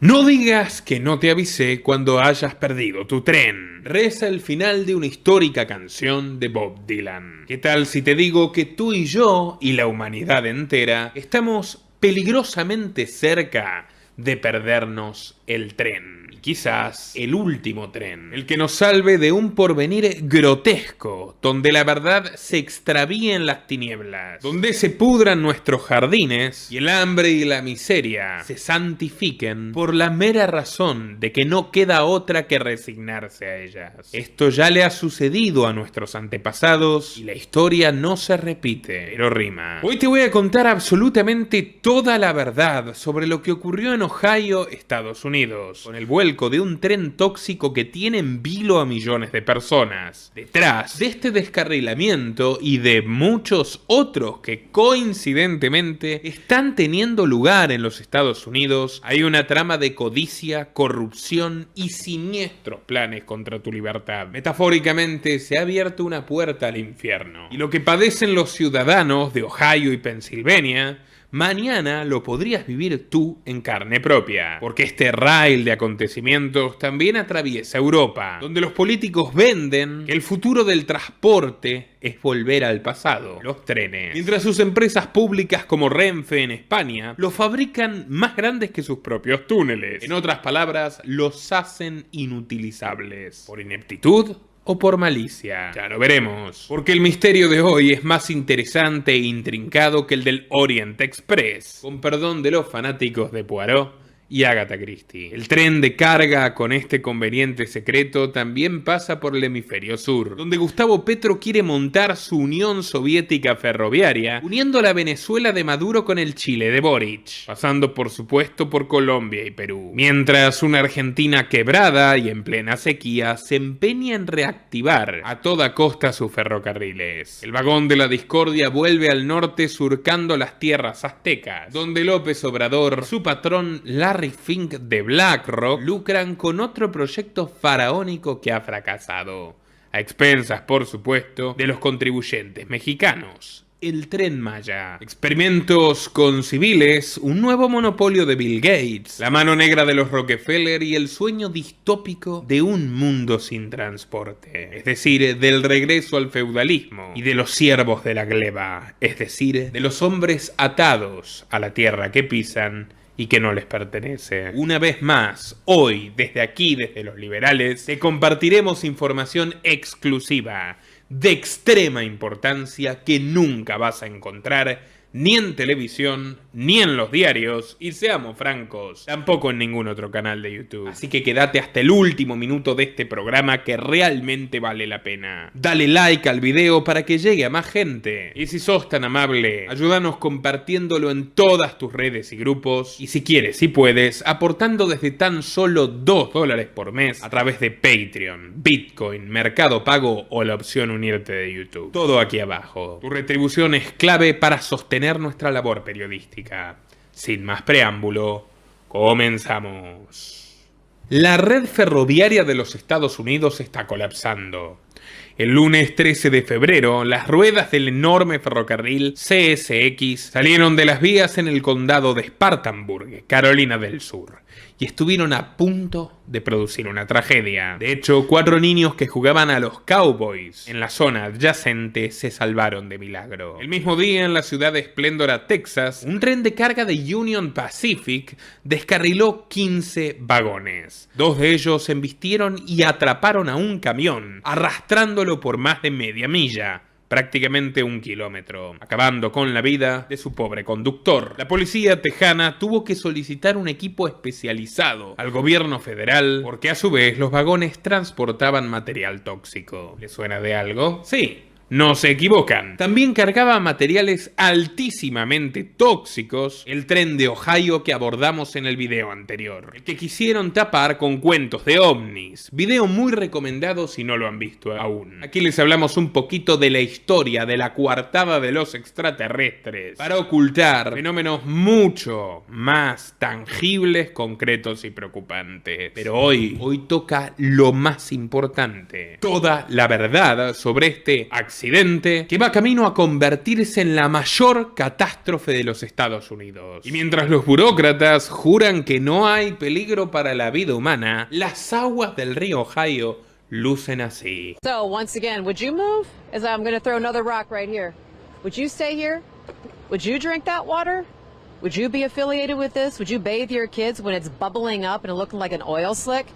No digas que no te avisé cuando hayas perdido tu tren. Reza el final de una histórica canción de Bob Dylan. ¿Qué tal si te digo que tú y yo y la humanidad entera estamos peligrosamente cerca de perdernos el tren? Quizás el último tren, el que nos salve de un porvenir grotesco, donde la verdad se extravíe en las tinieblas, donde se pudran nuestros jardines y el hambre y la miseria se santifiquen por la mera razón de que no queda otra que resignarse a ellas. Esto ya le ha sucedido a nuestros antepasados y la historia no se repite, pero rima. Hoy te voy a contar absolutamente toda la verdad sobre lo que ocurrió en Ohio, Estados Unidos, con el vuelo de un tren tóxico que tiene en vilo a millones de personas. Detrás de este descarrilamiento y de muchos otros que coincidentemente están teniendo lugar en los Estados Unidos, hay una trama de codicia, corrupción y siniestros planes contra tu libertad. Metafóricamente, se ha abierto una puerta al infierno. Y lo que padecen los ciudadanos de Ohio y Pensilvania, mañana lo podrías vivir tú en carne propia, porque este rail de acontecimientos también atraviesa Europa, donde los políticos venden que el futuro del transporte es volver al pasado, los trenes, mientras sus empresas públicas como Renfe en España los fabrican más grandes que sus propios túneles. En otras palabras, los hacen inutilizables, por ineptitud o por malicia. Ya lo veremos, porque el misterio de hoy es más interesante e intrincado que el del Orient Express, con perdón de los fanáticos de Poirot y Agatha Christie. El tren de carga con este conveniente secreto también pasa por el hemisferio sur, donde Gustavo Petro quiere montar su Unión Soviética Ferroviaria, uniendo la Venezuela de Maduro con el Chile de Boric, pasando por supuesto por Colombia y Perú. Mientras una Argentina quebrada y en plena sequía se empeña en reactivar a toda costa sus ferrocarriles. El vagón de la discordia vuelve al norte surcando las tierras aztecas, donde López Obrador, su patrón Larry Fink de BlackRock lucran con otro proyecto faraónico que ha fracasado, a expensas, por supuesto, de los contribuyentes mexicanos. El Tren Maya. Experimentos con civiles, un nuevo monopolio de Bill Gates, la mano negra de los Rockefeller y el sueño distópico de un mundo sin transporte. Es decir, del regreso al feudalismo y de los siervos de la gleba. Es decir, de los hombres atados a la tierra que pisan y que no les pertenece. Una vez más, hoy, desde aquí, desde los liberales, te compartiremos información exclusiva, de extrema importancia, que nunca vas a encontrar ni en televisión, ni en los diarios, y seamos francos, tampoco en ningún otro canal de YouTube. Así que quédate hasta el último minuto de este programa que realmente vale la pena. Dale like al video para que llegue a más gente. Y si sos tan amable, ayúdanos compartiéndolo en todas tus redes y grupos. Y si quieres y puedes, aportando desde tan solo $2 por mes a través de Patreon, Bitcoin, Mercado Pago o la opción unirte de YouTube. Todo aquí abajo. Tu retribución es clave para sostener nuestra labor periodística. Sin más preámbulo, comenzamos. La red ferroviaria de los Estados Unidos está colapsando. El lunes 13 de febrero, las ruedas del enorme ferrocarril CSX salieron de las vías en el condado de Spartanburg, Carolina del Sur, y estuvieron a punto de producir una tragedia. De hecho, 4 niños que jugaban a los Cowboys en la zona adyacente se salvaron de milagro. El mismo día, en la ciudad de Splendora, Texas, un tren de carga de Union Pacific descarriló 15 vagones. 2 de ellos se embistieron y atraparon a un camión, arrastrándolo por más de media milla, prácticamente 1 kilómetro, acabando con la vida de su pobre conductor. La policía tejana tuvo que solicitar un equipo especializado al gobierno federal porque a su vez los vagones transportaban material tóxico. ¿Les suena de algo? Sí. No se equivocan. También cargaba materiales altísimamente tóxicos el tren de Ohio que abordamos en el video anterior, el que quisieron tapar con cuentos de ovnis. Video muy recomendado si no lo han visto aún. Aquí les hablamos un poquito de la historia de la coartada de los extraterrestres para ocultar fenómenos mucho más tangibles, concretos y preocupantes. Pero hoy toca lo más importante. Toda la verdad sobre este accidente accidente que va camino a convertirse en la mayor catástrofe de los Estados Unidos. Y mientras los burócratas juran que no hay peligro para la vida humana, las aguas del río Ohio lucen así. So, once again, would you move? As I'm going to throw another rock right here. Would you stay here? Would you drink that water? Would you be affiliated with this? Would you bathe your kids when it's bubbling up and looking like an oil slick?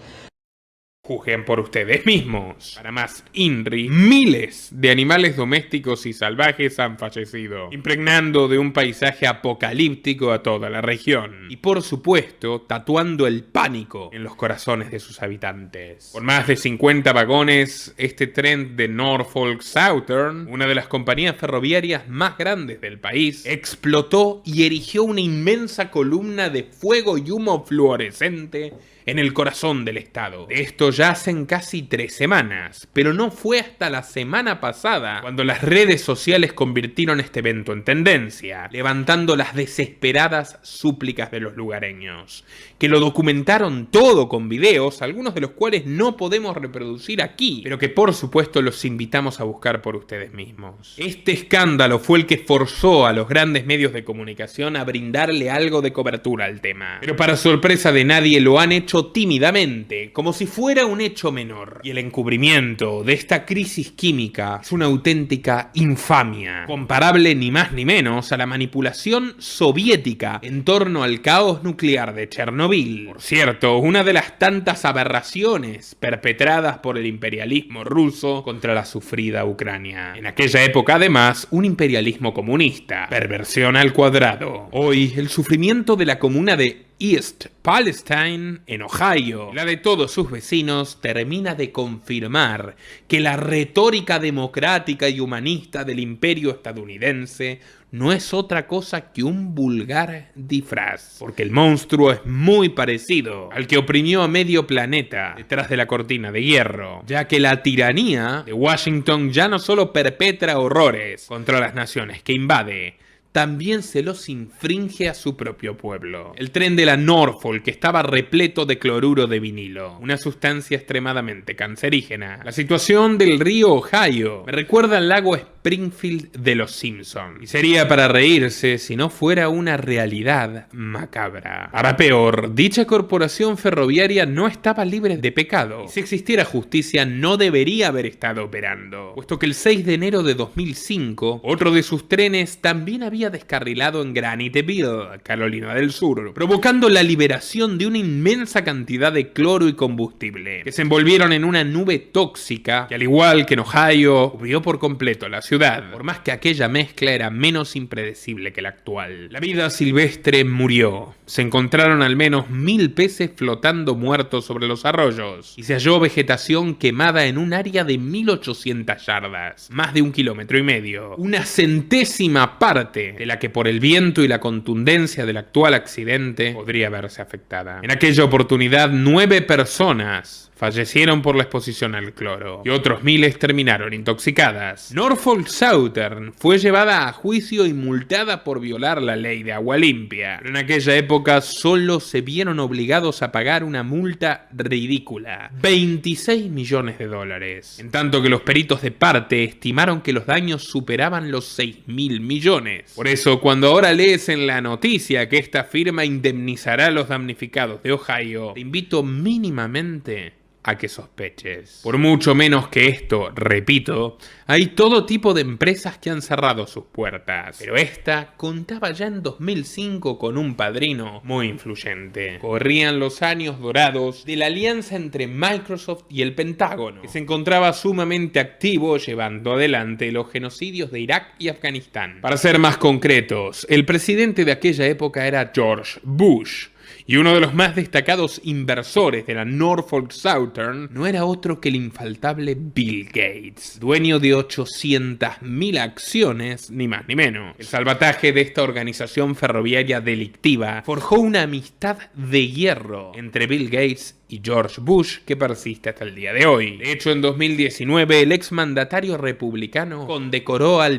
Juzguen por ustedes mismos. Para más INRI, miles de animales domésticos y salvajes han fallecido, impregnando de un paisaje apocalíptico a toda la región. Y por supuesto, tatuando el pánico en los corazones de sus habitantes. Con más de 50 vagones, este tren de Norfolk Southern, una de las compañías ferroviarias más grandes del país, explotó y erigió una inmensa columna de fuego y humo fluorescente en el corazón del estado. De esto ya hacen casi 3 semanas, pero no fue hasta la semana pasada cuando las redes sociales convirtieron este evento en tendencia, levantando las desesperadas súplicas de los lugareños, que lo documentaron todo con videos, algunos de los cuales no podemos reproducir aquí, pero que por supuesto los invitamos a buscar por ustedes mismos. Este escándalo fue el que forzó a los grandes medios de comunicación a brindarle algo de cobertura al tema, pero para sorpresa de nadie lo han hecho tímidamente, como si fuera un hecho menor. Y el encubrimiento de esta crisis química es una auténtica infamia, comparable ni más ni menos a la manipulación soviética en torno al caos nuclear de Chernobyl. Por cierto, una de las tantas aberraciones perpetradas por el imperialismo ruso contra la sufrida Ucrania. En aquella época, además, un imperialismo comunista, perversión al cuadrado. Hoy, el sufrimiento de la comuna de East Palestine, en Ohio, la de todos sus vecinos, termina de confirmar que la retórica democrática y humanista del imperio estadounidense no es otra cosa que un vulgar disfraz, porque el monstruo es muy parecido al que oprimió a medio planeta detrás de la cortina de hierro, ya que la tiranía de Washington ya no solo perpetra horrores contra las naciones que invade, también se los infringe a su propio pueblo. El tren de la Norfolk estaba repleto de cloruro de vinilo, una sustancia extremadamente cancerígena. La situación del río Ohio me recuerda al lago Springfield de los Simpsons, y sería para reírse si no fuera una realidad macabra. Ahora peor, dicha corporación ferroviaria no estaba libre de pecado, y si existiera justicia no debería haber estado operando, puesto que el 6 de enero de 2005, otro de sus trenes también había descarrilado en Graniteville, Carolina del Sur, provocando la liberación de una inmensa cantidad de cloro y combustible, que se envolvieron en una nube tóxica que, al igual que en Ohio, cubrió por completo la ciudad, por más que aquella mezcla era menos impredecible que la actual. La vida silvestre murió. Se encontraron al menos 1000 peces flotando muertos sobre los arroyos, y se halló vegetación quemada en un área de 1800 yardas, más de 1,5 kilómetros, una centésima parte de la que por el viento y la contundencia del actual accidente podría verse afectada. En aquella oportunidad, 9 personas fallecieron por la exposición al cloro y otros miles terminaron intoxicadas. Norfolk Southern fue llevada a juicio y multada por violar la ley de agua limpia, pero en aquella época solo se vieron obligados a pagar una multa ridícula, $26 millones, en tanto que los peritos de parte estimaron que los daños superaban los 6.000 millones. Por eso, cuando ahora lees en la noticia que esta firma indemnizará a los damnificados de Ohio, te invito mínimamente a que sospeches. Por mucho menos que esto, repito, hay todo tipo de empresas que han cerrado sus puertas, pero esta contaba ya en 2005 con un padrino muy influyente. Corrían los años dorados de la alianza entre Microsoft y el Pentágono, que se encontraba sumamente activo llevando adelante los genocidios de Irak y Afganistán. Para ser más concretos, el presidente de aquella época era George Bush, y uno de los más destacados inversores de la Norfolk Southern no era otro que el infaltable Bill Gates, dueño de 800.000 acciones, ni más ni menos. El salvataje de esta organización ferroviaria delictiva forjó una amistad de hierro entre Bill Gates y George Bush que persiste hasta el día de hoy. De hecho, en 2019 el exmandatario republicano condecoró al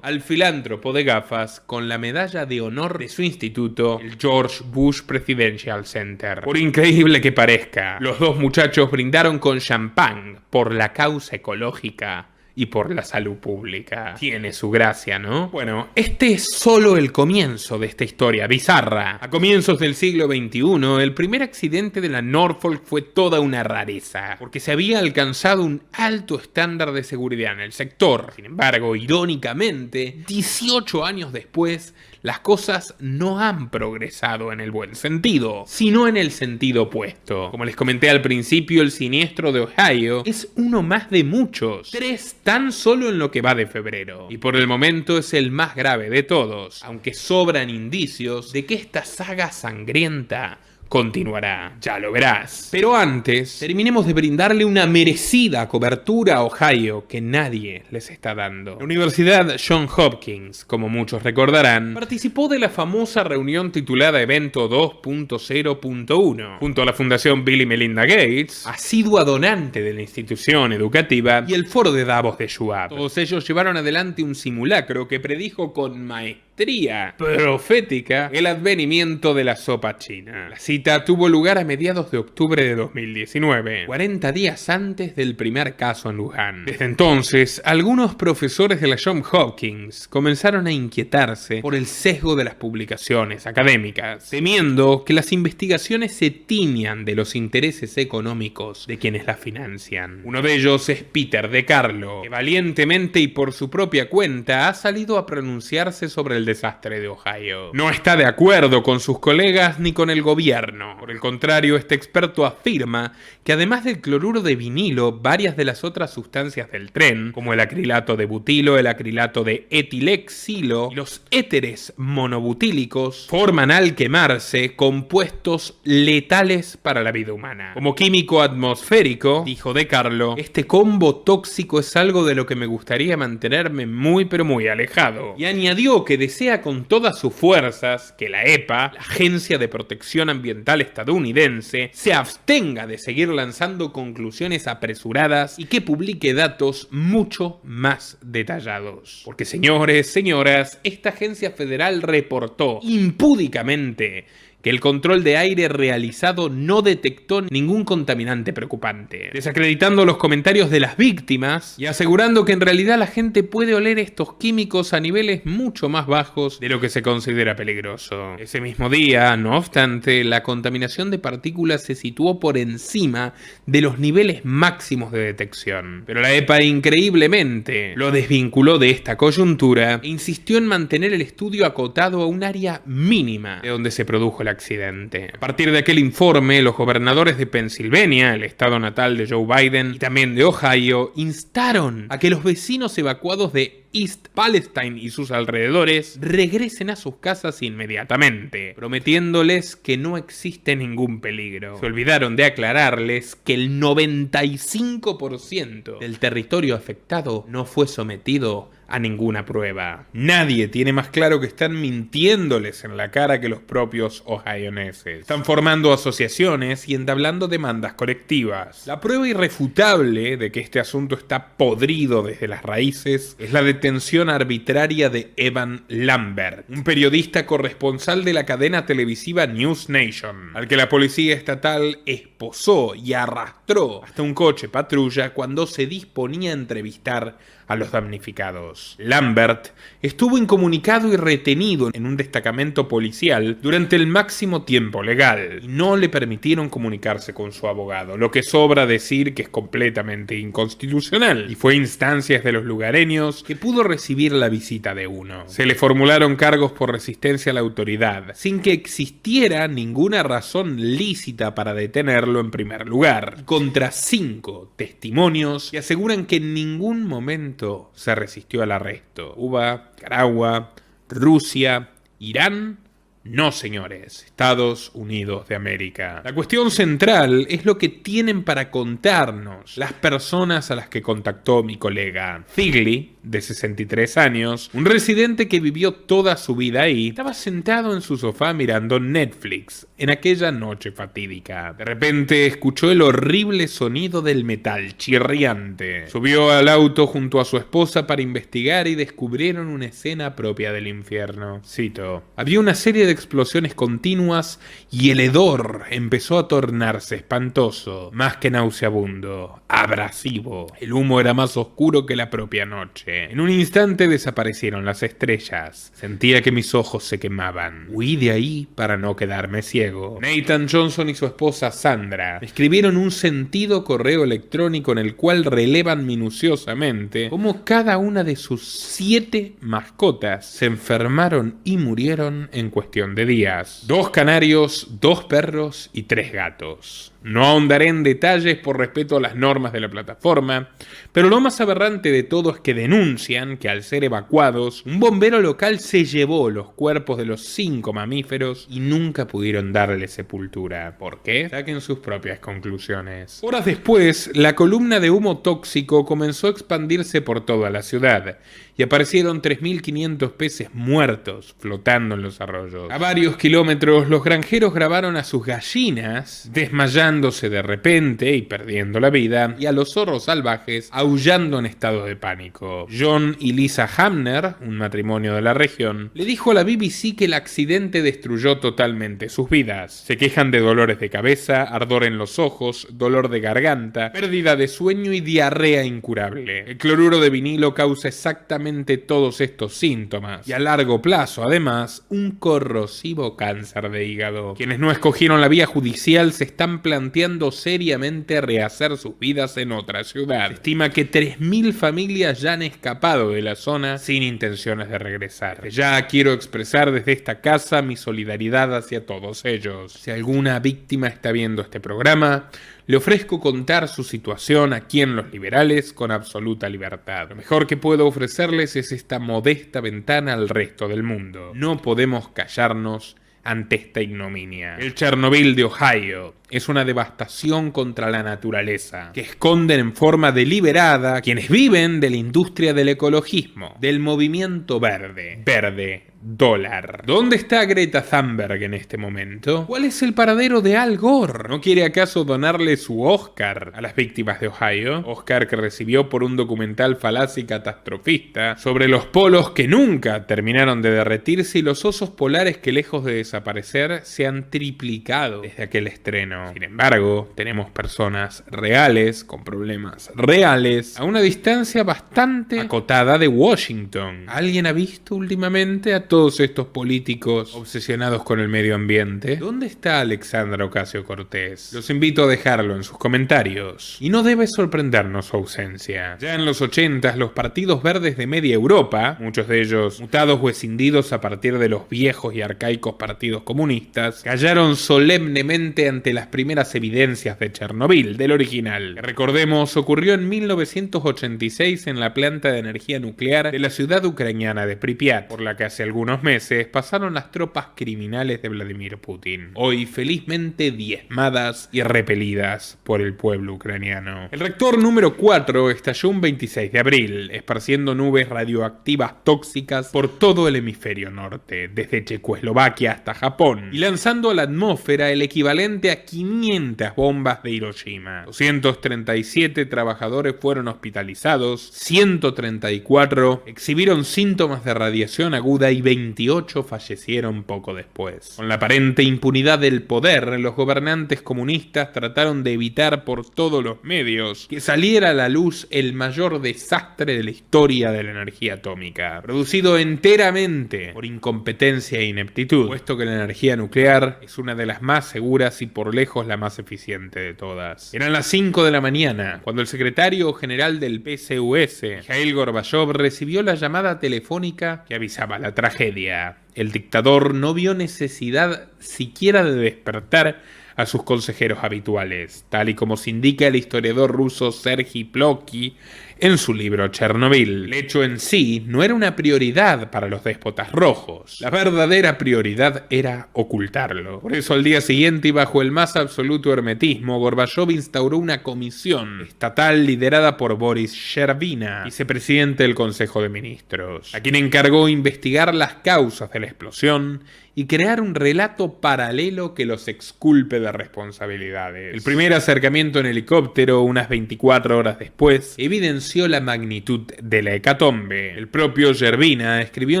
al filántropo de gafas con la medalla de honor de su instituto, el George Bush Presidential Center. Por increíble que parezca, los dos muchachos brindaron con champán por la causa ecológica y por la salud pública. Tiene su gracia, ¿no? Bueno, este es solo el comienzo de esta historia bizarra. A comienzos del siglo XXI, el primer accidente de la Norfolk fue toda una rareza, porque se había alcanzado un alto estándar de seguridad en el sector. Sin embargo, irónicamente, 18 años después, las cosas no han progresado en el buen sentido, sino en el sentido opuesto. Como les comenté al principio, el siniestro de Ohio es uno más de muchos, 3 tan solo en lo que va de febrero, y por el momento es el más grave de todos, aunque sobran indicios de que esta saga sangrienta continuará, ya lo verás. Pero antes, terminemos de brindarle una merecida cobertura a Ohio que nadie les está dando. La Universidad Johns Hopkins, como muchos recordarán, participó de la famosa reunión titulada Evento 2.0.1, junto a la Fundación Bill y Melinda Gates, asidua donante de la institución educativa, y el Foro de Davos de Schwab. Todos ellos llevaron adelante un simulacro que predijo con maestría profética el advenimiento de la sopa china. La cita tuvo lugar a mediados de octubre de 2019, 40 días antes del primer caso en Wuhan. Desde entonces, algunos profesores de la Johns Hopkins comenzaron a inquietarse por el sesgo de las publicaciones académicas, temiendo que las investigaciones se tiñan de los intereses económicos de quienes las financian. Uno de ellos es Peter De Carlo, que valientemente y por su propia cuenta ha salido a pronunciarse sobre el desastre de Ohio. No está de acuerdo con sus colegas ni con el gobierno. Por el contrario, este experto afirma que además del cloruro de vinilo, varias de las otras sustancias del tren, como el acrilato de butilo, el acrilato de etilexilo y los éteres monobutílicos, forman al quemarse compuestos letales para la vida humana. Como químico atmosférico, dijo De Carlo, este combo tóxico es algo de lo que me gustaría mantenerme muy pero muy alejado. Y añadió que desea con todas sus fuerzas que la EPA, la Agencia de Protección Ambiental estadounidense, se abstenga de seguir lanzando conclusiones apresuradas y que publique datos mucho más detallados. Porque señores, señoras, esta agencia federal reportó impúdicamente que el control de aire realizado no detectó ningún contaminante preocupante, desacreditando los comentarios de las víctimas y asegurando que en realidad la gente puede oler estos químicos a niveles mucho más bajos de lo que se considera peligroso. Ese mismo día, no obstante, la contaminación de partículas se situó por encima de los niveles máximos de detección. Pero la EPA increíblemente lo desvinculó de esta coyuntura e insistió en mantener el estudio acotado a un área mínima de donde se produjo la accidente. A partir de aquel informe, los gobernadores de Pensilvania, el estado natal de Joe Biden, y también de Ohio, instaron a que los vecinos evacuados de East Palestine y sus alrededores regresen a sus casas inmediatamente, prometiéndoles que no existe ningún peligro. Se olvidaron de aclararles que el 95% del territorio afectado no fue sometido a ninguna prueba. Nadie tiene más claro que están mintiéndoles en la cara que los propios ohioneses. Están formando asociaciones y entablando demandas colectivas. La prueba irrefutable de que este asunto está podrido desde las raíces es la detención arbitraria de Evan Lambert, un periodista corresponsal de la cadena televisiva News Nation, al que la policía estatal esposó y arrastró hasta un coche patrulla cuando se disponía a entrevistar a los damnificados. Lambert estuvo incomunicado y retenido en un destacamento policial durante el máximo tiempo legal y no le permitieron comunicarse con su abogado, lo que sobra decir que es completamente inconstitucional, y fue a instancias de los lugareños que pudo recibir la visita de uno. Se le formularon cargos por resistencia a la autoridad, sin que existiera ninguna razón lícita para detenerlo en primer lugar, contra 5 testimonios que aseguran que en ningún momento se resistió al arresto. Cuba, Nicaragua, Rusia, Irán. No, señores, Estados Unidos de América. La cuestión central es lo que tienen para contarnos las personas a las que contactó mi colega. Figley, de 63 años, un residente que vivió toda su vida ahí, estaba sentado en su sofá mirando Netflix en aquella noche fatídica. De repente escuchó el horrible sonido del metal chirriante. Subió al auto junto a su esposa para investigar y descubrieron una escena propia del infierno. Cito: había una serie de de explosiones continuas y el hedor empezó a tornarse espantoso, más que nauseabundo, abrasivo. El humo era más oscuro que la propia noche. En un instante desaparecieron las estrellas. Sentía que mis ojos se quemaban. Huí de ahí para no quedarme ciego. Nathan Johnson y su esposa Sandra me escribieron un sentido correo electrónico en el cual relevan minuciosamente cómo cada una de sus 7 mascotas se enfermaron y murieron en cuestión de días. 2 canarios, 2 perros y 3 gatos. No ahondaré en detalles por respeto a las normas de la plataforma, pero lo más aberrante de todo es que denuncian que al ser evacuados, un bombero local se llevó los cuerpos de los 5 mamíferos y nunca pudieron darle sepultura. ¿Por qué? Saquen sus propias conclusiones. Horas después, la columna de humo tóxico comenzó a expandirse por toda la ciudad y aparecieron 3.500 peces muertos flotando en los arroyos. A varios kilómetros, los granjeros grabaron a sus gallinas desmayándose de repente y perdiendo la vida, y a los zorros salvajes aullando en estado de pánico. John y Lisa Hamner, un matrimonio de la región, le dijo a la BBC que el accidente destruyó totalmente sus vidas. Se quejan de dolores de cabeza, ardor en los ojos, dolor de garganta, pérdida de sueño y diarrea incurable. El cloruro de vinilo causa exactamente todos estos síntomas y a largo plazo, además, un corrosivo cáncer de hígado. Quienes no escogieron la vía judicial se están planteando seriamente rehacer sus vidas en otra ciudad. Se estima que 3.000 familias ya han escapado de la zona sin intenciones de regresar. Ya quiero expresar desde esta casa mi solidaridad hacia todos ellos. Si alguna víctima está viendo este programa, le ofrezco contar su situación aquí en Los Liberales con absoluta libertad. Lo mejor que puedo ofrecerles es esta modesta ventana al resto del mundo. No podemos callarnos ante esta ignominia. El Chernobyl de Ohio es una devastación contra la naturaleza, que esconden en forma deliberada quienes viven de la industria del ecologismo, del movimiento verde. Verde. Dólar. ¿Dónde está Greta Thunberg en este momento? ¿Cuál es el paradero de Al Gore? ¿No quiere acaso donarle su Oscar a las víctimas de Ohio? Oscar que recibió por un documental falaz y catastrofista sobre los polos que nunca terminaron de derretirse y los osos polares que, lejos de desaparecer, se han triplicado desde aquel estreno. Sin embargo, tenemos personas reales, con problemas reales, a una distancia bastante acotada de Washington. ¿Alguien ha visto últimamente a todos estos políticos obsesionados con el medio ambiente? ¿Dónde está Alexandra Ocasio-Cortez? Los invito a dejarlo en sus comentarios. Y no debe sorprendernos su ausencia. Ya en los 80, los partidos verdes de media Europa, muchos de ellos mutados o escindidos a partir de los viejos y arcaicos partidos comunistas, callaron solemnemente ante las primeras evidencias de Chernobyl, del original, que recordemos ocurrió en 1986 en la planta de energía nuclear de la ciudad ucraniana de Pripyat, por la que hace algunos meses pasaron las tropas criminales de Vladimir Putin, hoy felizmente diezmadas y repelidas por el pueblo ucraniano. El reactor número 4 estalló un 26 de abril, esparciendo nubes radioactivas tóxicas por todo el hemisferio norte, desde Checoslovaquia hasta Japón, y lanzando a la atmósfera el equivalente a 500 bombas de Hiroshima. 237 trabajadores fueron hospitalizados, 134 exhibieron síntomas de radiación aguda y 28 fallecieron poco después. Con la aparente impunidad del poder, los gobernantes comunistas trataron de evitar por todos los medios que saliera a la luz el mayor desastre de la historia de la energía atómica, producido enteramente por incompetencia e ineptitud, puesto que la energía nuclear es una de las más seguras y por lejos la más eficiente de todas. Eran las 5 de la mañana cuando el secretario general del PCUS, Mikhail Gorbachev, recibió la llamada telefónica que avisaba la tragedia. El dictador no vio necesidad siquiera de despertar a sus consejeros habituales, tal y como se indica el historiador ruso Sergei Plokhy en su libro Chernobyl. El hecho en sí no era una prioridad para los déspotas rojos. La verdadera prioridad era ocultarlo. Por eso al día siguiente y bajo el más absoluto hermetismo, Gorbachev instauró una comisión estatal liderada por Boris Sherbina, vicepresidente del Consejo de Ministros, a quien encargó investigar las causas de la explosión y crear un relato paralelo que los exculpe de responsabilidades. El primer acercamiento en helicóptero, unas 24 horas después, evidenció la magnitud de la hecatombe. El propio Yerbina escribió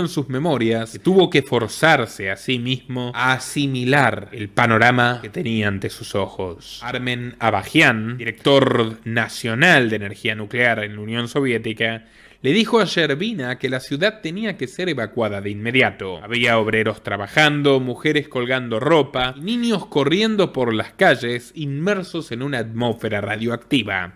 en sus memorias que tuvo que forzarse a sí mismo a asimilar el panorama que tenía ante sus ojos. Armen Abajian, director nacional de energía nuclear en la Unión Soviética, le dijo a Yerbina que la ciudad tenía que ser evacuada de inmediato. Había obreros trabajando, mujeres colgando ropa y niños corriendo por las calles inmersos en una atmósfera radioactiva,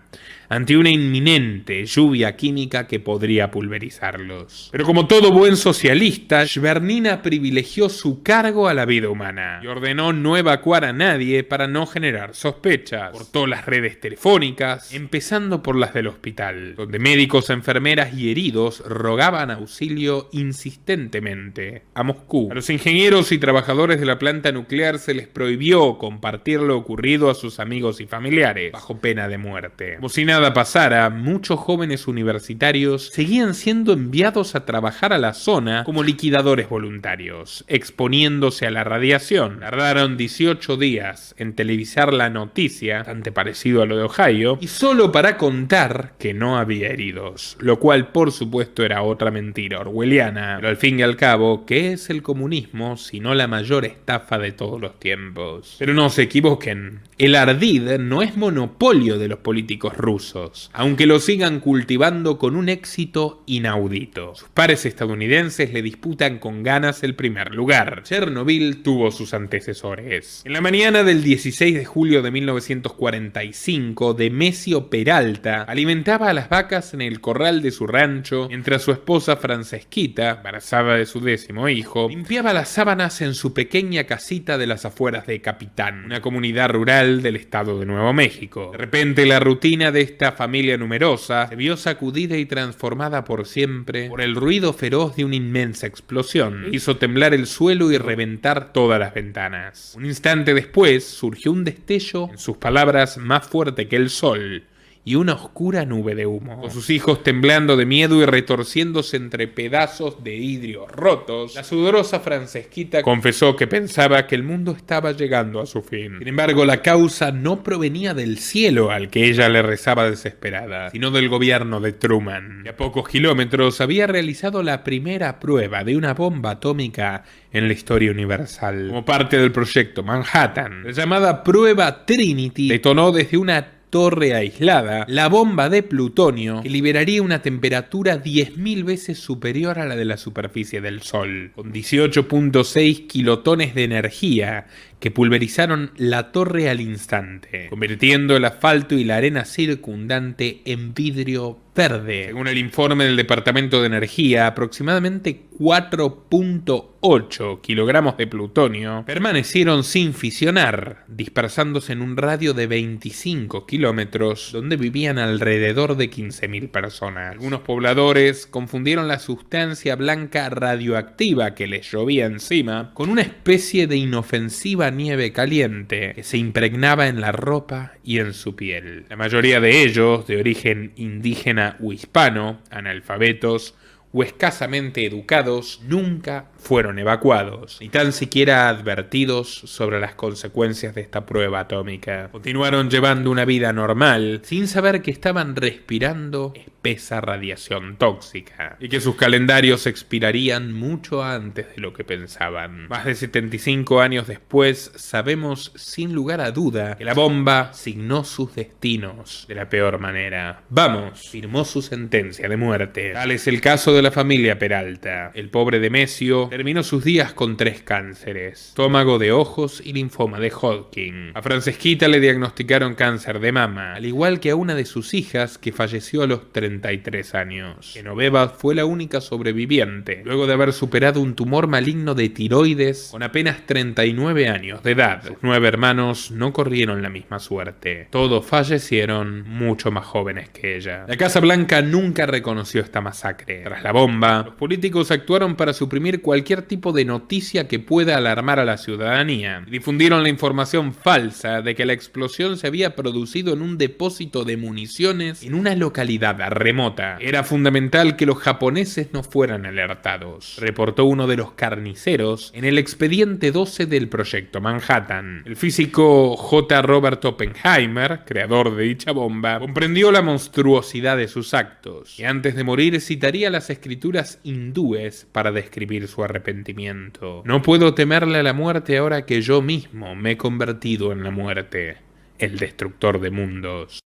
ante una inminente lluvia química que podría pulverizarlos. Pero como todo buen socialista, Svernina privilegió su cargo a la vida humana y ordenó no evacuar a nadie para no generar sospechas. Cortó las redes telefónicas, empezando por las del hospital, donde médicos, enfermeras y heridos rogaban auxilio insistentemente a Moscú. A los ingenieros y trabajadores de la planta nuclear se les prohibió compartir lo ocurrido a sus amigos y familiares, bajo pena de muerte. Como si nada pasara, muchos jóvenes universitarios seguían siendo enviados a trabajar a la zona como liquidadores voluntarios, exponiéndose a la radiación. Tardaron 18 días en televisar la noticia, bastante parecido a lo de Ohio, y solo para contar que no había heridos, lo cual por supuesto era otra mentira orwelliana. Pero al fin y al cabo, ¿qué es el comunismo sino la mayor estafa de todos los tiempos? Pero no se equivoquen, el ardid no es monopolio de los políticos rusos, aunque lo sigan cultivando con un éxito inaudito. Sus pares estadounidenses le disputan con ganas el primer lugar. Chernobyl tuvo sus antecesores. En la mañana del 16 de julio de 1945, Demesio Peralta alimentaba a las vacas en el corral de su rancho, mientras su esposa Francesquita, embarazada de su 10º hijo, limpiaba las sábanas en su pequeña casita de las afueras de Capitán, una comunidad rural del estado de Nuevo México. De repente, la rutina de esta familia numerosa se vio sacudida y transformada por siempre por el ruido feroz de una inmensa explosión. Hizo temblar el suelo y reventar todas las ventanas. Un instante después surgió un destello, en sus palabras, más fuerte que el sol, y una oscura nube de humo. Con sus hijos temblando de miedo y retorciéndose entre pedazos de vidrio rotos, la sudorosa Francesquita confesó que pensaba que el mundo estaba llegando a su fin. Sin embargo, la causa no provenía del cielo al que ella le rezaba desesperada, sino del gobierno de Truman, que a pocos kilómetros había realizado la primera prueba de una bomba atómica en la historia universal. Como parte del proyecto Manhattan, la llamada prueba Trinity detonó desde una torre aislada la bomba de plutonio que liberaría una temperatura 10.000 veces superior a la de la superficie del Sol, con 18.6 kilotones de energía que pulverizaron la torre al instante, convirtiendo el asfalto y la arena circundante en vidrio verde. Según el informe del Departamento de Energía, aproximadamente 4.8 kilogramos de plutonio permanecieron sin fisionar, dispersándose en un radio de 25 kilómetros, donde vivían alrededor de 15.000 personas. Algunos pobladores confundieron la sustancia blanca radioactiva que les llovía encima con una especie de inofensiva nieve caliente que se impregnaba en la ropa y en su piel. La mayoría de ellos, de origen indígena o hispano, analfabetos o escasamente educados, nunca fueron evacuados, ni tan siquiera advertidos sobre las consecuencias de esta prueba atómica. Continuaron llevando una vida normal, sin saber que estaban respirando espesa radiación tóxica, y que sus calendarios expirarían mucho antes de lo que pensaban. Más de 75 años después, sabemos sin lugar a duda que la bomba signó sus destinos de la peor manera. Vamos, firmó su sentencia de muerte. Tal es el caso de la familia Peralta. El pobre Demesio terminó sus días con 3 cánceres: estómago, de ojos y linfoma de Hodgkin. A Francesquita le diagnosticaron cáncer de mama, al igual que a una de sus hijas, que falleció a los 33 años. Genoveva fue la única sobreviviente, luego de haber superado un tumor maligno de tiroides con apenas 39 años de edad. Sus 9 hermanos no corrieron la misma suerte. Todos fallecieron mucho más jóvenes que ella. La Casa Blanca nunca reconoció esta masacre. Tras la bomba, los políticos actuaron para suprimir cualquier tipo de noticia que pueda alarmar a la ciudadanía. Difundieron la información falsa de que la explosión se había producido en un depósito de municiones en una localidad remota. Era fundamental que los japoneses no fueran alertados, reportó uno de los carniceros en el expediente 12 del proyecto Manhattan. El físico J. Robert Oppenheimer, creador de dicha bomba, comprendió la monstruosidad de sus actos y antes de morir citaría las escrituras hindúes para describir su arrepentimiento. No puedo temerle a la muerte ahora que yo mismo me he convertido en la muerte, el destructor de mundos.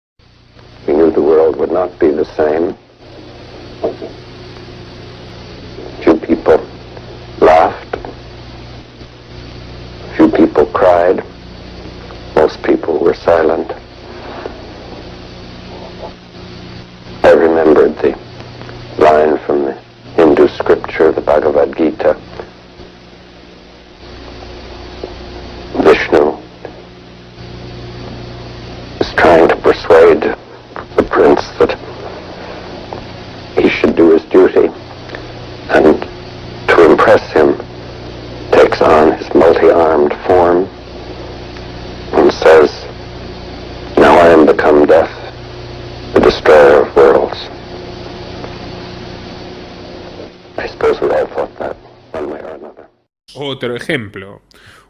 We knew the world would not be the same. Few people laughed. Few people cried. Most people were silent. I remembered the line from the Hindu scripture, the Bhagavad Gita. Vishnu is trying to persuade the prince that he should do his duty, and to impress him takes on his multi-armed form and says, "Now I am become death, the destroyer of worlds." I suppose we all thought that one way or another. Otro ejemplo.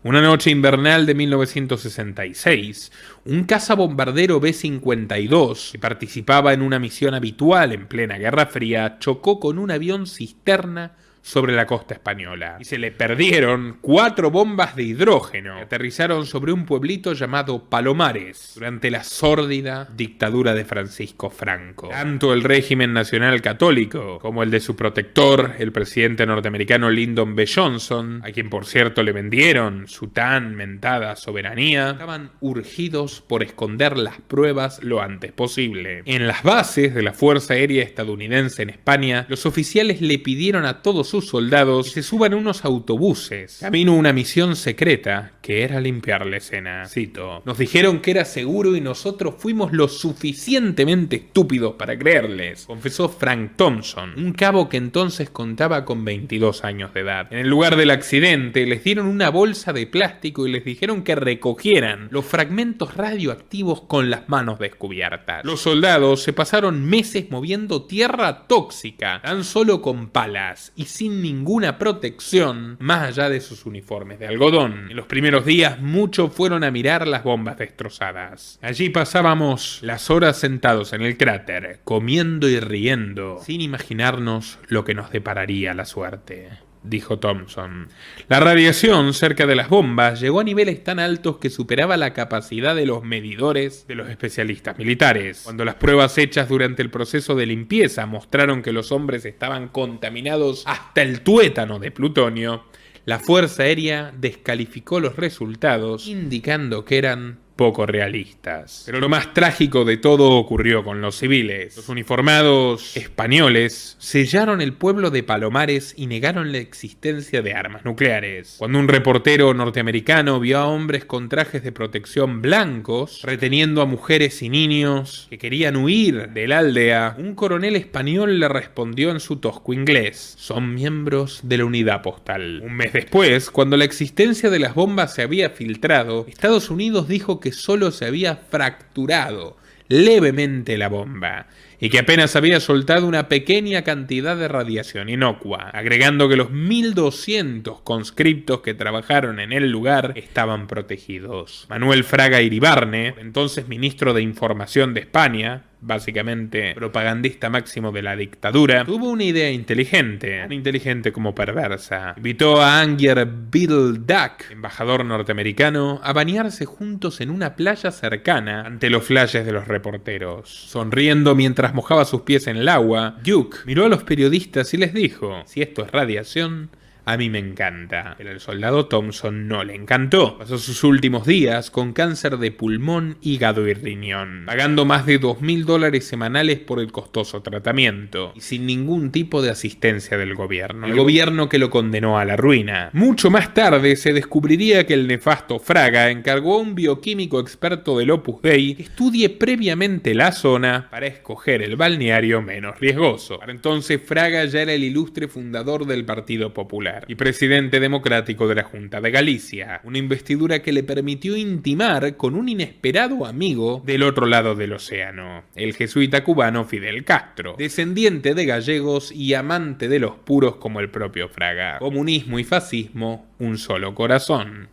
Una noche invernal de 1966, un cazabombardero B-52, que participaba en una misión habitual en plena Guerra Fría, chocó con un avión cisterna sobre la costa española y se le perdieron 4 bombas de hidrógeno que aterrizaron sobre un pueblito llamado Palomares durante la sórdida dictadura de Francisco Franco. Tanto el régimen nacional católico como el de su protector, el presidente norteamericano Lyndon B. Johnson, a quien por cierto le vendieron su tan mentada soberanía, estaban urgidos por esconder las pruebas lo antes posible. En las bases de la Fuerza Aérea Estadounidense en España, los oficiales le pidieron a todos sus soldados que se suban a unos autobuses camino a una misión secreta que era limpiar la escena. Cito: "Nos dijeron que era seguro y nosotros fuimos lo suficientemente estúpidos para creerles", confesó Frank Thompson, un cabo que entonces contaba con 22 años de edad. En el lugar del accidente les dieron una bolsa de plástico y les dijeron que recogieran los fragmentos radioactivos con las manos descubiertas. Los soldados se pasaron meses moviendo tierra tóxica, tan solo con palas y sin ninguna protección más allá de sus uniformes de algodón. En los primeros días muchos fueron a mirar las bombas destrozadas. Allí pasábamos las horas sentados en el cráter, comiendo y riendo, sin imaginarnos lo que nos depararía la suerte, dijo Thompson. La radiación cerca de las bombas llegó a niveles tan altos que superaba la capacidad de los medidores de los especialistas militares. Cuando las pruebas hechas durante el proceso de limpieza mostraron que los hombres estaban contaminados hasta el tuétano de plutonio, la Fuerza Aérea descalificó los resultados, indicando que eran poco realistas. Pero lo más trágico de todo ocurrió con los civiles. Los uniformados españoles sellaron el pueblo de Palomares y negaron la existencia de armas nucleares. Cuando un reportero norteamericano vio a hombres con trajes de protección blancos reteniendo a mujeres y niños que querían huir de la aldea, un coronel español le respondió en su tosco inglés: "Son miembros de la unidad postal". Un mes después, cuando la existencia de las bombas se había filtrado, Estados Unidos dijo que solo se había fracturado levemente la bomba y que apenas había soltado una pequeña cantidad de radiación inocua, agregando que los 1.200 conscriptos que trabajaron en el lugar estaban protegidos. Manuel Fraga Iribarne, entonces ministro de Información de España, básicamente propagandista máximo de la dictadura, tuvo una idea inteligente, tan inteligente como perversa. Invitó a Anger Biddle Duck, embajador norteamericano, a bañarse juntos en una playa cercana ante los flashes de los reporteros. Sonriendo mientras mojaba sus pies en el agua, Duke miró a los periodistas y les dijo: "Si esto es radiación, a mí me encanta, pero al soldado Thompson no le encantó. Pasó sus últimos días con cáncer de pulmón, hígado y riñón, pagando más de $2.000 semanales por el costoso tratamiento y sin ningún tipo de asistencia del gobierno. El gobierno que lo condenó a la ruina. Mucho más tarde se descubriría que el nefasto Fraga encargó a un bioquímico experto del Opus Dei que estudie previamente la zona para escoger el balneario menos riesgoso. Para entonces Fraga ya era el ilustre fundador del Partido Popular y presidente democrático de la Junta de Galicia, una investidura que le permitió intimar con un inesperado amigo del otro lado del océano, el jesuita cubano Fidel Castro, descendiente de gallegos y amante de los puros como el propio Fraga. Comunismo y fascismo, un solo corazón.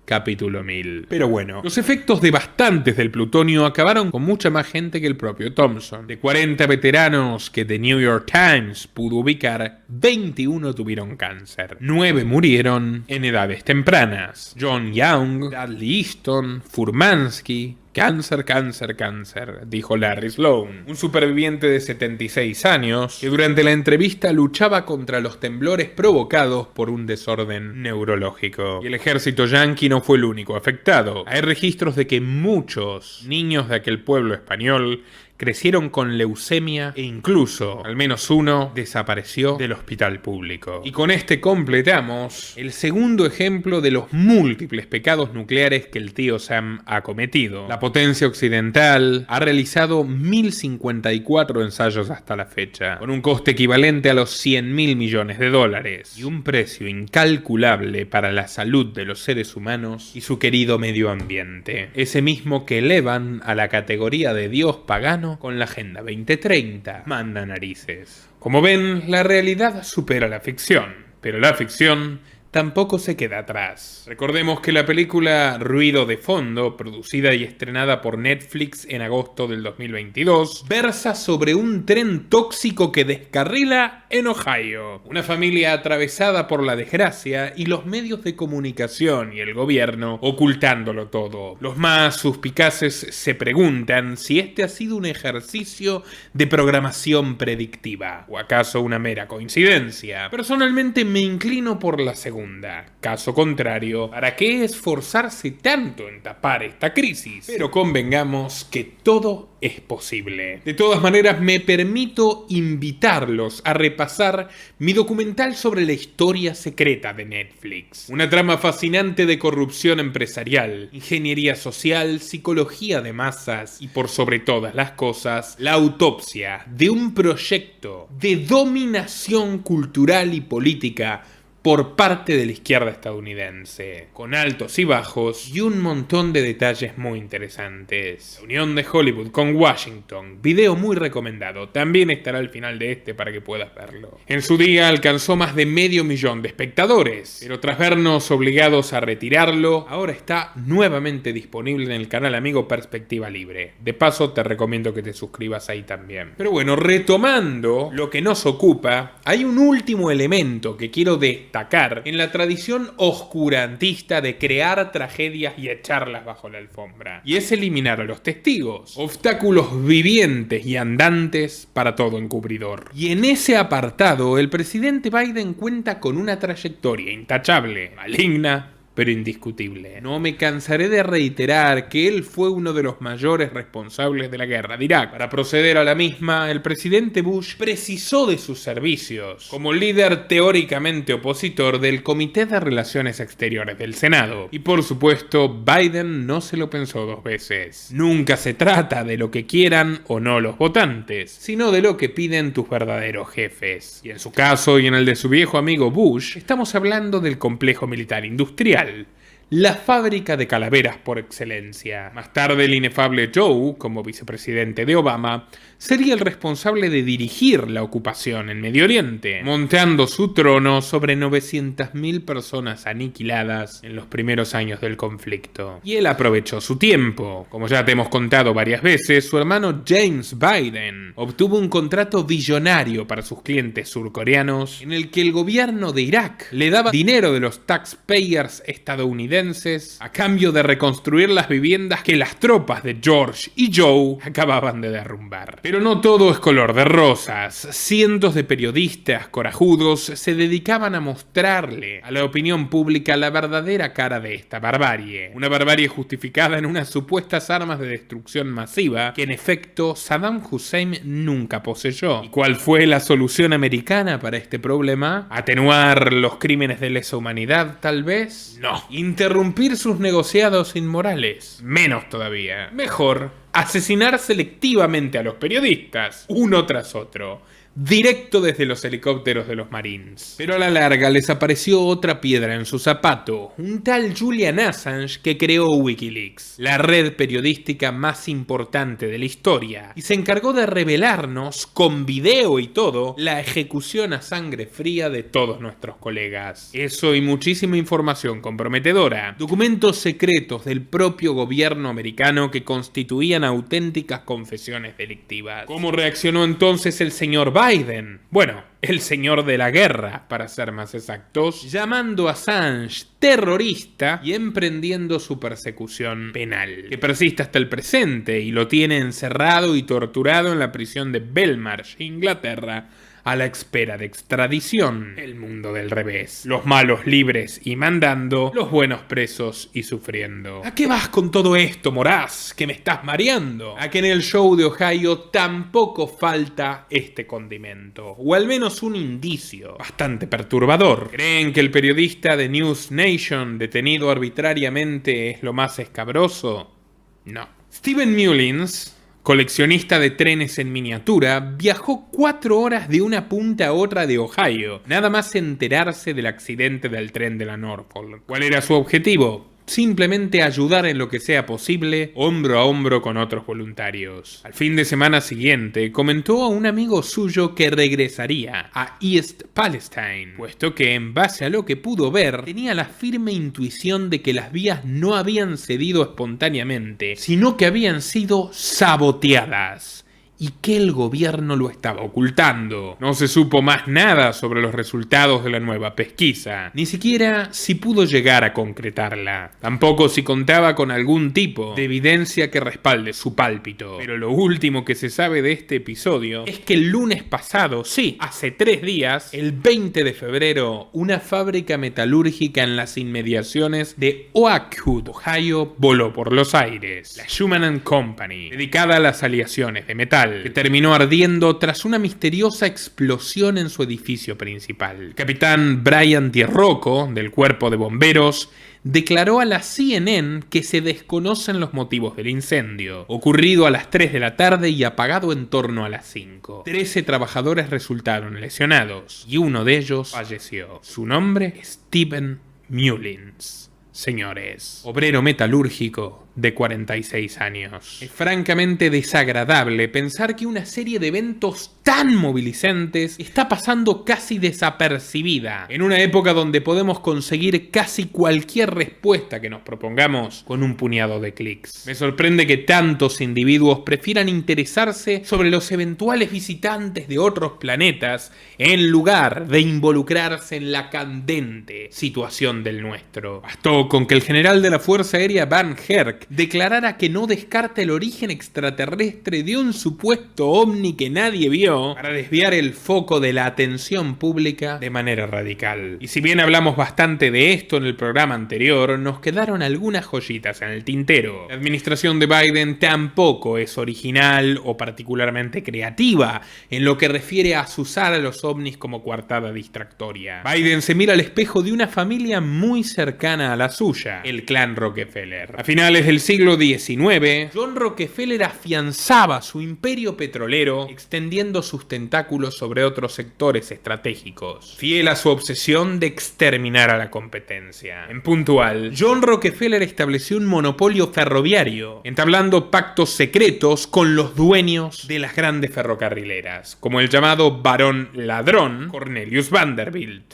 Capítulo 1000. Pero bueno, los efectos devastantes del plutonio acabaron con mucha más gente que el propio Thompson. De 40 veteranos que The New York Times pudo ubicar, 21 tuvieron cáncer. 9 murieron en edades tempranas. John Young, Dudley Easton, Furmansky. Cáncer, cáncer, cáncer, dijo Larry Sloan, un superviviente de 76 años que durante la entrevista luchaba contra los temblores provocados por un desorden neurológico. Y el ejército yanqui no fue el único afectado. Hay registros de que muchos niños de aquel pueblo español crecieron con leucemia e incluso, al menos uno, desapareció del hospital público. Y con este completamos el segundo ejemplo de los múltiples pecados nucleares que el tío Sam ha cometido. La potencia occidental ha realizado 1054 ensayos hasta la fecha, con un coste equivalente a los $100.000 millones y un precio incalculable para la salud de los seres humanos y su querido medio ambiente. Ese mismo que elevan a la categoría de dios pagano con la Agenda 2030. Manda narices. Como ven, la realidad supera la ficción, pero la ficción tampoco se queda atrás. Recordemos que la película Ruido de Fondo, producida y estrenada por Netflix en agosto del 2022, versa sobre un tren tóxico que descarrila en Ohio. Una familia atravesada por la desgracia y los medios de comunicación y el gobierno ocultándolo todo. Los más suspicaces se preguntan si este ha sido un ejercicio de programación predictiva o acaso una mera coincidencia. Personalmente me inclino por la segunda. Caso contrario, ¿para qué esforzarse tanto en tapar esta crisis? Pero convengamos que todo es posible. De todas maneras, me permito invitarlos a repasar mi documental sobre la historia secreta de Netflix. Una trama fascinante de corrupción empresarial, ingeniería social, psicología de masas y por sobre todas las cosas, la autopsia de un proyecto de dominación cultural y política por parte de la izquierda estadounidense, con altos y bajos y un montón de detalles muy interesantes. La unión de Hollywood con Washington, video muy recomendado, también estará al final de este para que puedas verlo. En su día alcanzó más de 500.000 de espectadores, pero tras vernos obligados a retirarlo, ahora está nuevamente disponible en el canal amigo Perspectiva Libre. De paso te recomiendo que te suscribas ahí también. Pero bueno, retomando lo que nos ocupa, hay un último elemento que quiero destacar en la tradición oscurantista de crear tragedias y echarlas bajo la alfombra. Y es eliminar a los testigos, obstáculos vivientes y andantes para todo encubridor. Y en ese apartado, el presidente Biden cuenta con una trayectoria intachable, maligna, pero indiscutible. No me cansaré de reiterar que él fue uno de los mayores responsables de la guerra de Irak. Para proceder a la misma, el presidente Bush precisó de sus servicios como líder teóricamente opositor del Comité de Relaciones Exteriores del Senado. Y por supuesto, Biden no se lo pensó dos veces. Nunca se trata de lo que quieran o no los votantes, sino de lo que piden tus verdaderos jefes. Y en su caso y en el de su viejo amigo Bush, estamos hablando del complejo militar industrial, la fábrica de calaveras por excelencia. Más tarde el inefable Joe, como vicepresidente de Obama, sería el responsable de dirigir la ocupación en Medio Oriente, montando su trono sobre 900.000 personas aniquiladas en los primeros años del conflicto. Y él aprovechó su tiempo. Como ya te hemos contado varias veces, su hermano James Biden obtuvo un contrato billonario para sus clientes surcoreanos en el que el gobierno de Irak le daba dinero de los taxpayers estadounidenses estadounidenses a cambio de reconstruir las viviendas que las tropas de George y Joe acababan de derrumbar. Pero no todo es color de rosas. Cientos de periodistas corajudos se dedicaban a mostrarle a la opinión pública la verdadera cara de esta barbarie. Una barbarie justificada en unas supuestas armas de destrucción masiva que en efecto Saddam Hussein nunca poseyó. ¿Y cuál fue la solución americana para este problema? ¿Atenuar los crímenes de lesa humanidad, tal vez? No. ¿Interrumpir sus negociados inmorales? Menos todavía. Mejor, asesinar selectivamente a los periodistas, uno tras otro, directo desde los helicópteros de los Marines. Pero a la larga les apareció otra piedra en su zapato, un tal Julian Assange que creó Wikileaks, la red periodística más importante de la historia, y se encargó de revelarnos, con video y todo, la ejecución a sangre fría de todos nuestros colegas. Eso y muchísima información comprometedora, documentos secretos del propio gobierno americano que constituían auténticas confesiones delictivas. ¿Cómo reaccionó entonces el señor Biden? Bueno, el señor de la guerra, para ser más exactos, llamando a Assange terrorista y emprendiendo su persecución penal, que persiste hasta el presente y lo tiene encerrado y torturado en la prisión de Belmarsh, Inglaterra, a la espera de extradición. El mundo del revés. Los malos libres y mandando, los buenos presos y sufriendo. ¿A qué vas con todo esto, Moraz? ¿Que me estás mareando? A que en el show de Ohio tampoco falta este condimento, o al menos un indicio bastante perturbador. ¿Creen que el periodista de News Nation detenido arbitrariamente es lo más escabroso? No. Stephen Mullins, coleccionista de trenes en miniatura, viajó 4 horas de una punta a otra de Ohio, nada más enterarse del accidente del tren de la Norfolk. ¿Cuál era su objetivo? Simplemente ayudar en lo que sea posible, hombro a hombro con otros voluntarios. Al fin de semana siguiente, comentó a un amigo suyo que regresaría a East Palestine, puesto que, en base a lo que pudo ver, tenía la firme intuición de que las vías no habían cedido espontáneamente, sino que habían sido saboteadas, y que el gobierno lo estaba ocultando. No se supo más nada sobre los resultados de la nueva pesquisa, ni siquiera si pudo llegar a concretarla. Tampoco si contaba con algún tipo de evidencia que respalde su pálpito. Pero lo último que se sabe de este episodio es que el lunes pasado, sí, hace 3 días, el 20 de febrero, una fábrica metalúrgica en las inmediaciones de Oakwood, Ohio, voló por los aires. La Schumann Company, dedicada a las aleaciones de metal, que terminó ardiendo tras una misteriosa explosión en su edificio principal. El capitán Brian Tierrocco, del cuerpo de bomberos, declaró a la CNN que se desconocen los motivos del incendio, ocurrido a las 3 de la tarde y apagado en torno a las 5. 13 trabajadores resultaron lesionados y uno de ellos falleció. Su nombre, Stephen Mullins. Señores, obrero metalúrgico de 46 años. Es francamente desagradable pensar que una serie de eventos tan movilizantes está pasando casi desapercibida, en una época donde podemos conseguir casi cualquier respuesta que nos propongamos con un puñado de clics. Me sorprende que tantos individuos prefieran interesarse sobre los eventuales visitantes de otros planetas en lugar de involucrarse en la candente situación del nuestro. Bastó con que el general de la Fuerza Aérea Van Herk declarara que no descarta el origen extraterrestre de un supuesto ovni que nadie vio para desviar el foco de la atención pública de manera radical. Y si bien hablamos bastante de esto en el programa anterior, nos quedaron algunas joyitas en el tintero. La administración de Biden tampoco es original o particularmente creativa en lo que refiere a usar a los ovnis como coartada distractoria. Biden se mira al espejo de una familia muy cercana a la suya, el clan Rockefeller. A finales del siglo XIX, John Rockefeller afianzaba su imperio petrolero, extendiendo sus tentáculos sobre otros sectores estratégicos, fiel a su obsesión de exterminar a la competencia. En puntual, John Rockefeller estableció un monopolio ferroviario, entablando pactos secretos con los dueños de las grandes ferrocarrileras, como el llamado Barón Ladrón Cornelius Vanderbilt.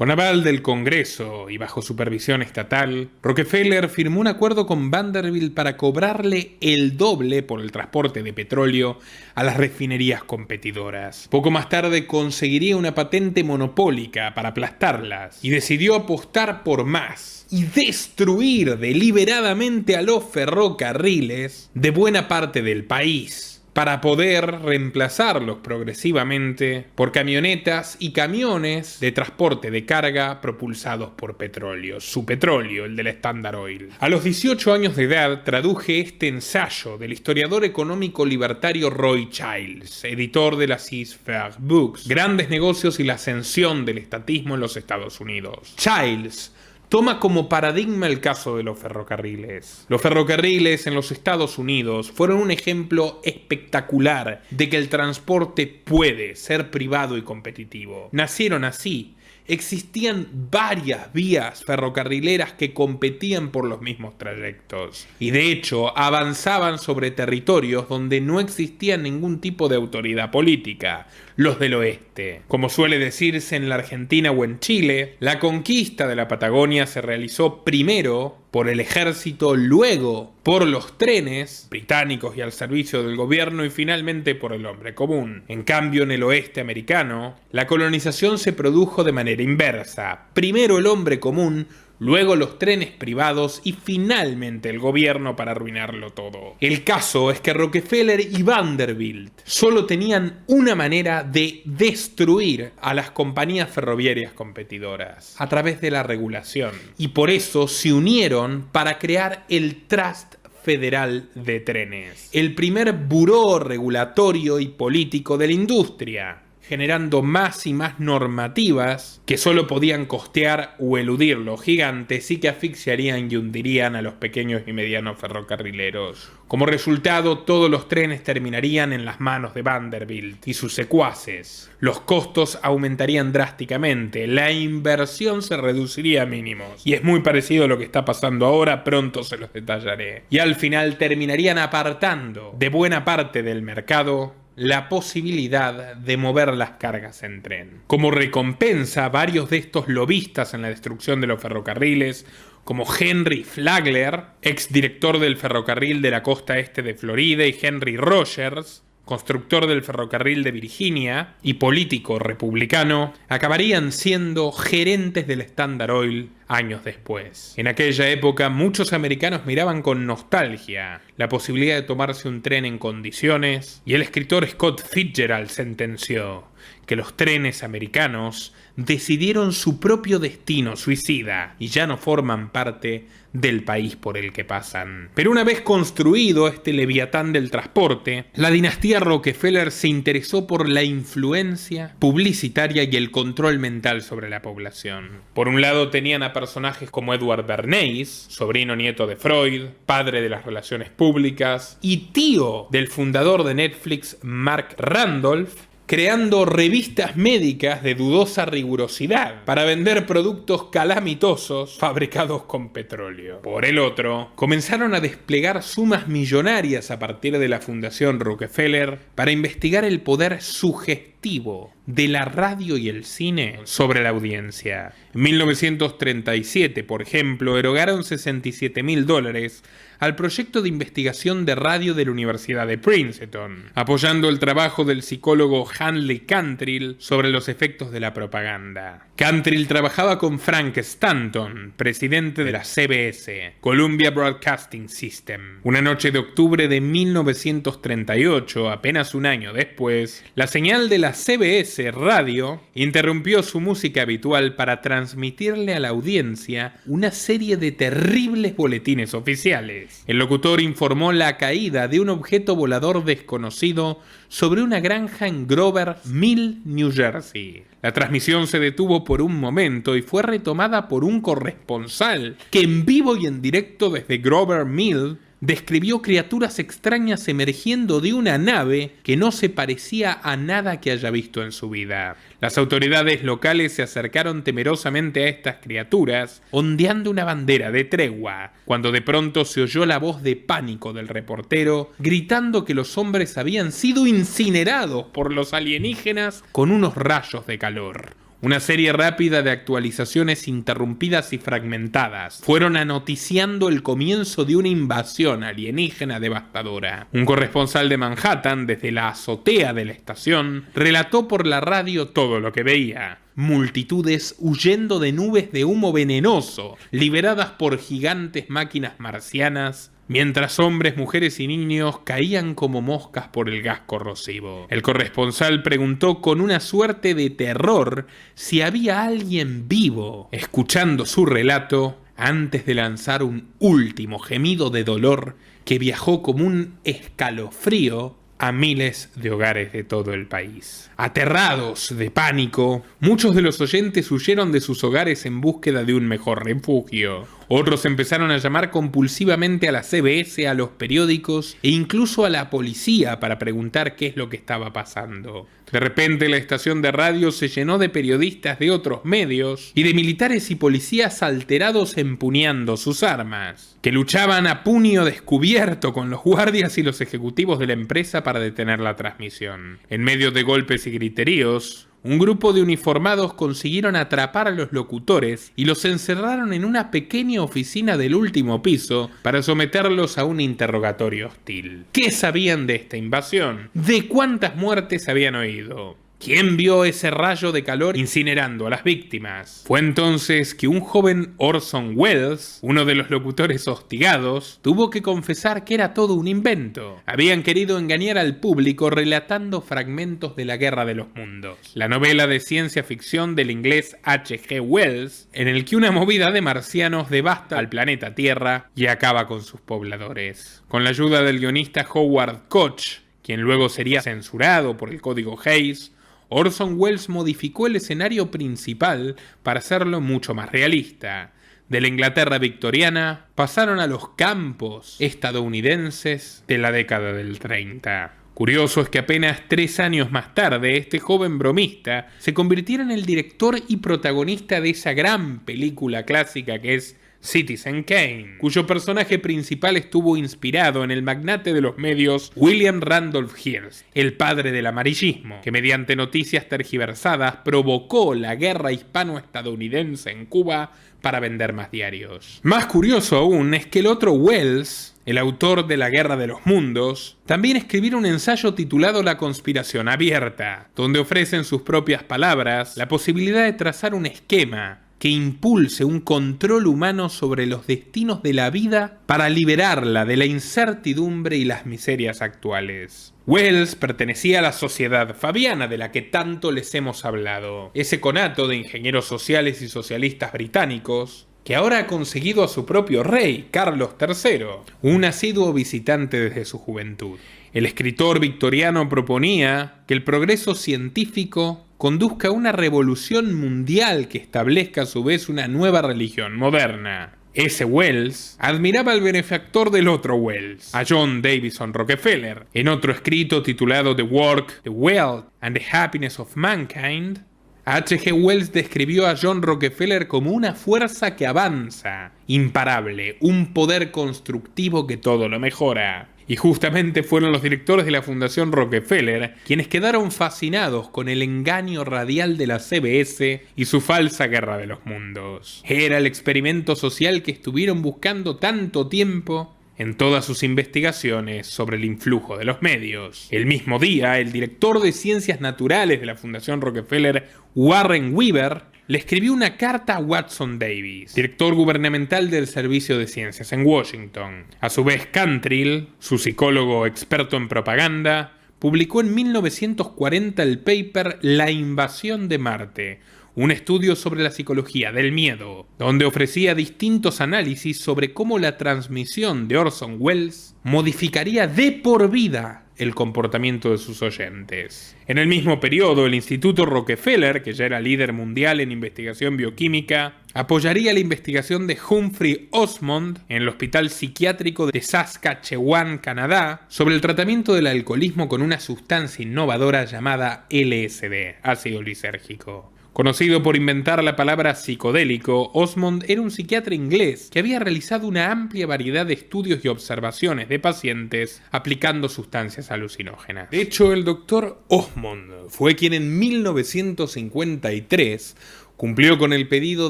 Con aval del Congreso y bajo supervisión estatal, Rockefeller firmó un acuerdo con Vanderbilt para cobrarle el doble por el transporte de petróleo a las refinerías competidoras. Poco más tarde conseguiría una patente monopólica para aplastarlas y decidió apostar por más y destruir deliberadamente a los ferrocarriles de buena parte del país, para poder reemplazarlos progresivamente por camionetas y camiones de transporte de carga propulsados por petróleo, su petróleo, el del Standard Oil. A los 18 años de edad traduje este ensayo del historiador económico libertario Roy Childs, editor de las Six Fair Books, Grandes Negocios y la Ascensión del Estatismo en los Estados Unidos. Childs toma como paradigma el caso de los ferrocarriles. Los ferrocarriles en los Estados Unidos fueron un ejemplo espectacular de que el transporte puede ser privado y competitivo. Nacieron así. Existían varias vías ferrocarrileras que competían por los mismos trayectos y de hecho avanzaban sobre territorios donde no existía ningún tipo de autoridad política, los del oeste. Como suele decirse en la Argentina o en Chile, la conquista de la Patagonia se realizó primero por el ejército, luego por los trenes británicos y al servicio del gobierno y finalmente por el hombre común. En cambio, en el oeste americano, la colonización se produjo de manera inversa. Primero el hombre común, luego los trenes privados y finalmente el gobierno para arruinarlo todo. El caso es que Rockefeller y Vanderbilt solo tenían una manera de destruir a las compañías ferroviarias competidoras, a través de la regulación. Y por eso se unieron para crear el Trust Federal de Trenes, el primer buró regulatorio y político de la industria, generando más y más normativas que solo podían costear o eludir los gigantes y que asfixiarían y hundirían a los pequeños y medianos ferrocarrileros. Como resultado, todos los trenes terminarían en las manos de Vanderbilt y sus secuaces. Los costos aumentarían drásticamente, la inversión se reduciría a mínimos. Y es muy parecido a lo que está pasando ahora, pronto se los detallaré. Y al final terminarían apartando de buena parte del mercado la posibilidad de mover las cargas en tren. Como recompensa, varios de estos lobistas en la destrucción de los ferrocarriles, como Henry Flagler, exdirector del ferrocarril de la costa este de Florida, y Henry Rogers, constructor del ferrocarril de Virginia y político republicano, acabarían siendo gerentes del Standard Oil años después. En aquella época, muchos americanos miraban con nostalgia la posibilidad de tomarse un tren en condiciones, y el escritor Scott Fitzgerald sentenció que los trenes americanos decidieron su propio destino suicida y ya no forman parte del país por el que pasan. Pero una vez construido este leviatán del transporte, la dinastía Rockefeller se interesó por la influencia publicitaria y el control mental sobre la población. Por un lado tenían a personajes como Edward Bernays, sobrino nieto de Freud, padre de las relaciones públicas y tío del fundador de Netflix, Mark Randolph, creando revistas médicas de dudosa rigurosidad para vender productos calamitosos fabricados con petróleo. Por el otro, comenzaron a desplegar sumas millonarias a partir de la Fundación Rockefeller para investigar el poder sugestivo de la radio y el cine sobre la audiencia. En 1937, por ejemplo, erogaron $67.000 al proyecto de investigación de radio de la Universidad de Princeton, apoyando el trabajo del psicólogo Hanley Cantrill sobre los efectos de la propaganda. Cantrill trabajaba con Frank Stanton, presidente de la CBS, Columbia Broadcasting System. Una noche de octubre de 1938, apenas un año después, la señal de la CBS Radio interrumpió su música habitual para transmitirle a la audiencia una serie de terribles boletines oficiales. El locutor informó la caída de un objeto volador desconocido sobre una granja en Grover Mill, New Jersey. La transmisión se detuvo por un momento y fue retomada por un corresponsal que en vivo y en directo desde Grover Mill describió criaturas extrañas emergiendo de una nave que no se parecía a nada que haya visto en su vida. Las autoridades locales se acercaron temerosamente a estas criaturas, ondeando una bandera de tregua, cuando de pronto se oyó la voz de pánico del reportero, gritando que los hombres habían sido incinerados por los alienígenas con unos rayos de calor. Una serie rápida de actualizaciones interrumpidas y fragmentadas fueron anoticiando el comienzo de una invasión alienígena devastadora. Un corresponsal de Manhattan, desde la azotea de la estación, relató por la radio todo lo que veía. Multitudes huyendo de nubes de humo venenoso, liberadas por gigantes máquinas marcianas, mientras hombres, mujeres y niños caían como moscas por el gas corrosivo. El corresponsal preguntó con una suerte de terror si había alguien vivo. Escuchando su relato, antes de lanzar un último gemido de dolor que viajó como un escalofrío a miles de hogares de todo el país. Aterrados de pánico, muchos de los oyentes huyeron de sus hogares en búsqueda de un mejor refugio. Otros empezaron a llamar compulsivamente a la CBS, a los periódicos e incluso a la policía para preguntar qué es lo que estaba pasando. De repente la estación de radio se llenó de periodistas de otros medios y de militares y policías alterados empuñando sus armas, que luchaban a puño descubierto con los guardias y los ejecutivos de la empresa para detener la transmisión. En medio de golpes y griteríos, un grupo de uniformados consiguieron atrapar a los locutores y los encerraron en una pequeña oficina del último piso para someterlos a un interrogatorio hostil. ¿Qué sabían de esta invasión? ¿De cuántas muertes habían oído? ¿Quién vio ese rayo de calor incinerando a las víctimas? Fue entonces que un joven Orson Welles, uno de los locutores hostigados, tuvo que confesar que era todo un invento. Habían querido engañar al público relatando fragmentos de La Guerra de los Mundos, la novela de ciencia ficción del inglés H.G. Wells, en el que una movida de marcianos devasta al planeta Tierra y acaba con sus pobladores. Con la ayuda del guionista Howard Koch, quien luego sería censurado por el código Hays, Orson Welles modificó el escenario principal para hacerlo mucho más realista. De la Inglaterra victoriana pasaron a los campos estadounidenses de la década del 30. Curioso es que apenas 3 años más tarde, este joven bromista se convirtiera en el director y protagonista de esa gran película clásica que es Citizen Kane, cuyo personaje principal estuvo inspirado en el magnate de los medios William Randolph Hearst, el padre del amarillismo, que mediante noticias tergiversadas provocó la guerra hispano-estadounidense en Cuba para vender más diarios. Más curioso aún es que el otro Wells, el autor de La Guerra de los Mundos, también escribió un ensayo titulado La Conspiración Abierta, donde ofrece en sus propias palabras la posibilidad de trazar un esquema que impulse un control humano sobre los destinos de la vida para liberarla de la incertidumbre y las miserias actuales. Wells pertenecía a la Sociedad Fabiana de la que tanto les hemos hablado, ese conato de ingenieros sociales y socialistas británicos que ahora ha conseguido a su propio rey, Carlos III, un asiduo visitante desde su juventud. El escritor victoriano proponía que el progreso científico conduzca a una revolución mundial que establezca a su vez una nueva religión moderna. Ese Wells admiraba al benefactor del otro Wells, a John Davison Rockefeller. En otro escrito titulado The Work, the Wealth and the Happiness of Mankind, H.G. Wells describió a John Rockefeller como una fuerza que avanza, imparable, un poder constructivo que todo lo mejora. Y justamente fueron los directores de la Fundación Rockefeller quienes quedaron fascinados con el engaño radial de la CBS y su falsa Guerra de los Mundos. Era el experimento social que estuvieron buscando tanto tiempo en todas sus investigaciones sobre el influjo de los medios. El mismo día, el director de Ciencias Naturales de la Fundación Rockefeller, Warren Weaver, le escribió una carta a Watson Davis, director gubernamental del Servicio de Ciencias en Washington. A su vez, Cantrill, su psicólogo experto en propaganda, publicó en 1940 el paper La invasión de Marte, un estudio sobre la psicología del miedo, donde ofrecía distintos análisis sobre cómo la transmisión de Orson Welles modificaría de por vida el comportamiento de sus oyentes. En el mismo periodo, el Instituto Rockefeller, que ya era líder mundial en investigación bioquímica, apoyaría la investigación de Humphrey Osmond en el Hospital Psiquiátrico de Saskatchewan, Canadá, sobre el tratamiento del alcoholismo con una sustancia innovadora llamada LSD, ácido lisérgico. Conocido por inventar la palabra psicodélico, Osmond era un psiquiatra inglés que había realizado una amplia variedad de estudios y observaciones de pacientes aplicando sustancias alucinógenas. De hecho, el doctor Osmond fue quien en 1953 cumplió con el pedido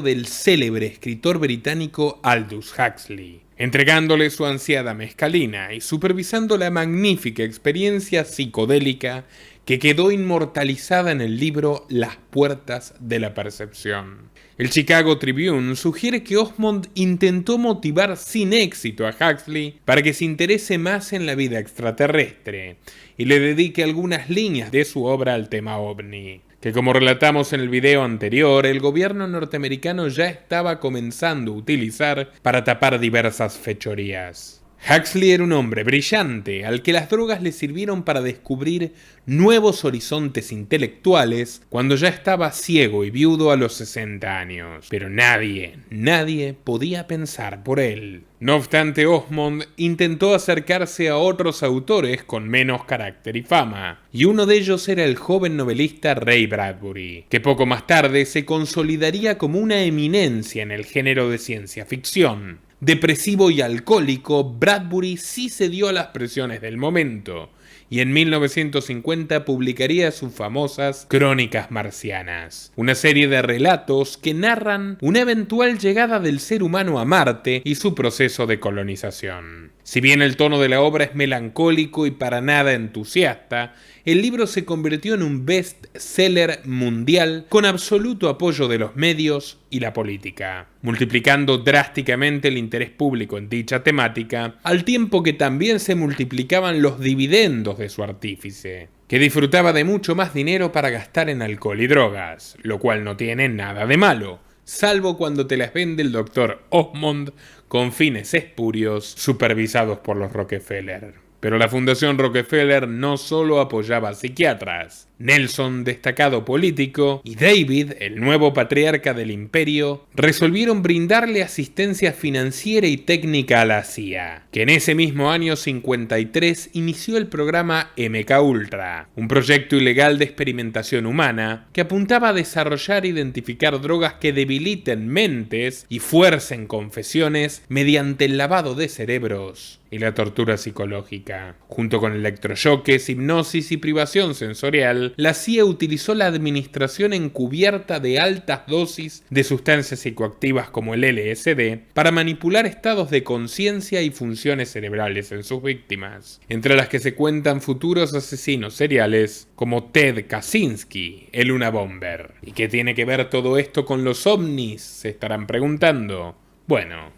del célebre escritor británico Aldous Huxley, entregándole su ansiada mescalina y supervisando la magnífica experiencia psicodélica que quedó inmortalizada en el libro Las puertas de la percepción. El Chicago Tribune sugiere que Osmond intentó motivar sin éxito a Huxley para que se interese más en la vida extraterrestre y le dedique algunas líneas de su obra al tema ovni, que como relatamos en el video anterior, el gobierno norteamericano ya estaba comenzando a utilizar para tapar diversas fechorías. Huxley era un hombre brillante, al que las drogas le sirvieron para descubrir nuevos horizontes intelectuales cuando ya estaba ciego y viudo a los 60 años. Pero nadie podía pensar por él. No obstante, Osmond intentó acercarse a otros autores con menos carácter y fama, y uno de ellos era el joven novelista Ray Bradbury, que poco más tarde se consolidaría como una eminencia en el género de ciencia ficción. Depresivo y alcohólico, Bradbury sí cedió a las presiones del momento, y en 1950 publicaría sus famosas Crónicas Marcianas, una serie de relatos que narran una eventual llegada del ser humano a Marte y su proceso de colonización. Si bien el tono de la obra es melancólico y para nada entusiasta, el libro se convirtió en un best-seller mundial con absoluto apoyo de los medios y la política, multiplicando drásticamente el interés público en dicha temática, al tiempo que también se multiplicaban los dividendos de su artífice, que disfrutaba de mucho más dinero para gastar en alcohol y drogas, lo cual no tiene nada de malo, salvo cuando te las vende el doctor Osmond con fines espurios supervisados por los Rockefeller. Pero la Fundación Rockefeller no solo apoyaba a psiquiatras. Nelson, destacado político, y David, el nuevo patriarca del imperio, resolvieron brindarle asistencia financiera y técnica a la CIA, que en ese mismo año 53 inició el programa MKUltra, un proyecto ilegal de experimentación humana que apuntaba a desarrollar e identificar drogas que debiliten mentes y fuercen confesiones mediante el lavado de cerebros y la tortura psicológica. Junto con electrochoques, hipnosis y privación sensorial, la CIA utilizó la administración encubierta de altas dosis de sustancias psicoactivas como el LSD para manipular estados de conciencia y funciones cerebrales en sus víctimas, entre las que se cuentan futuros asesinos seriales como Ted Kaczynski, el Unabomber. ¿Y qué tiene que ver todo esto con los ovnis?, se estarán preguntando. Bueno,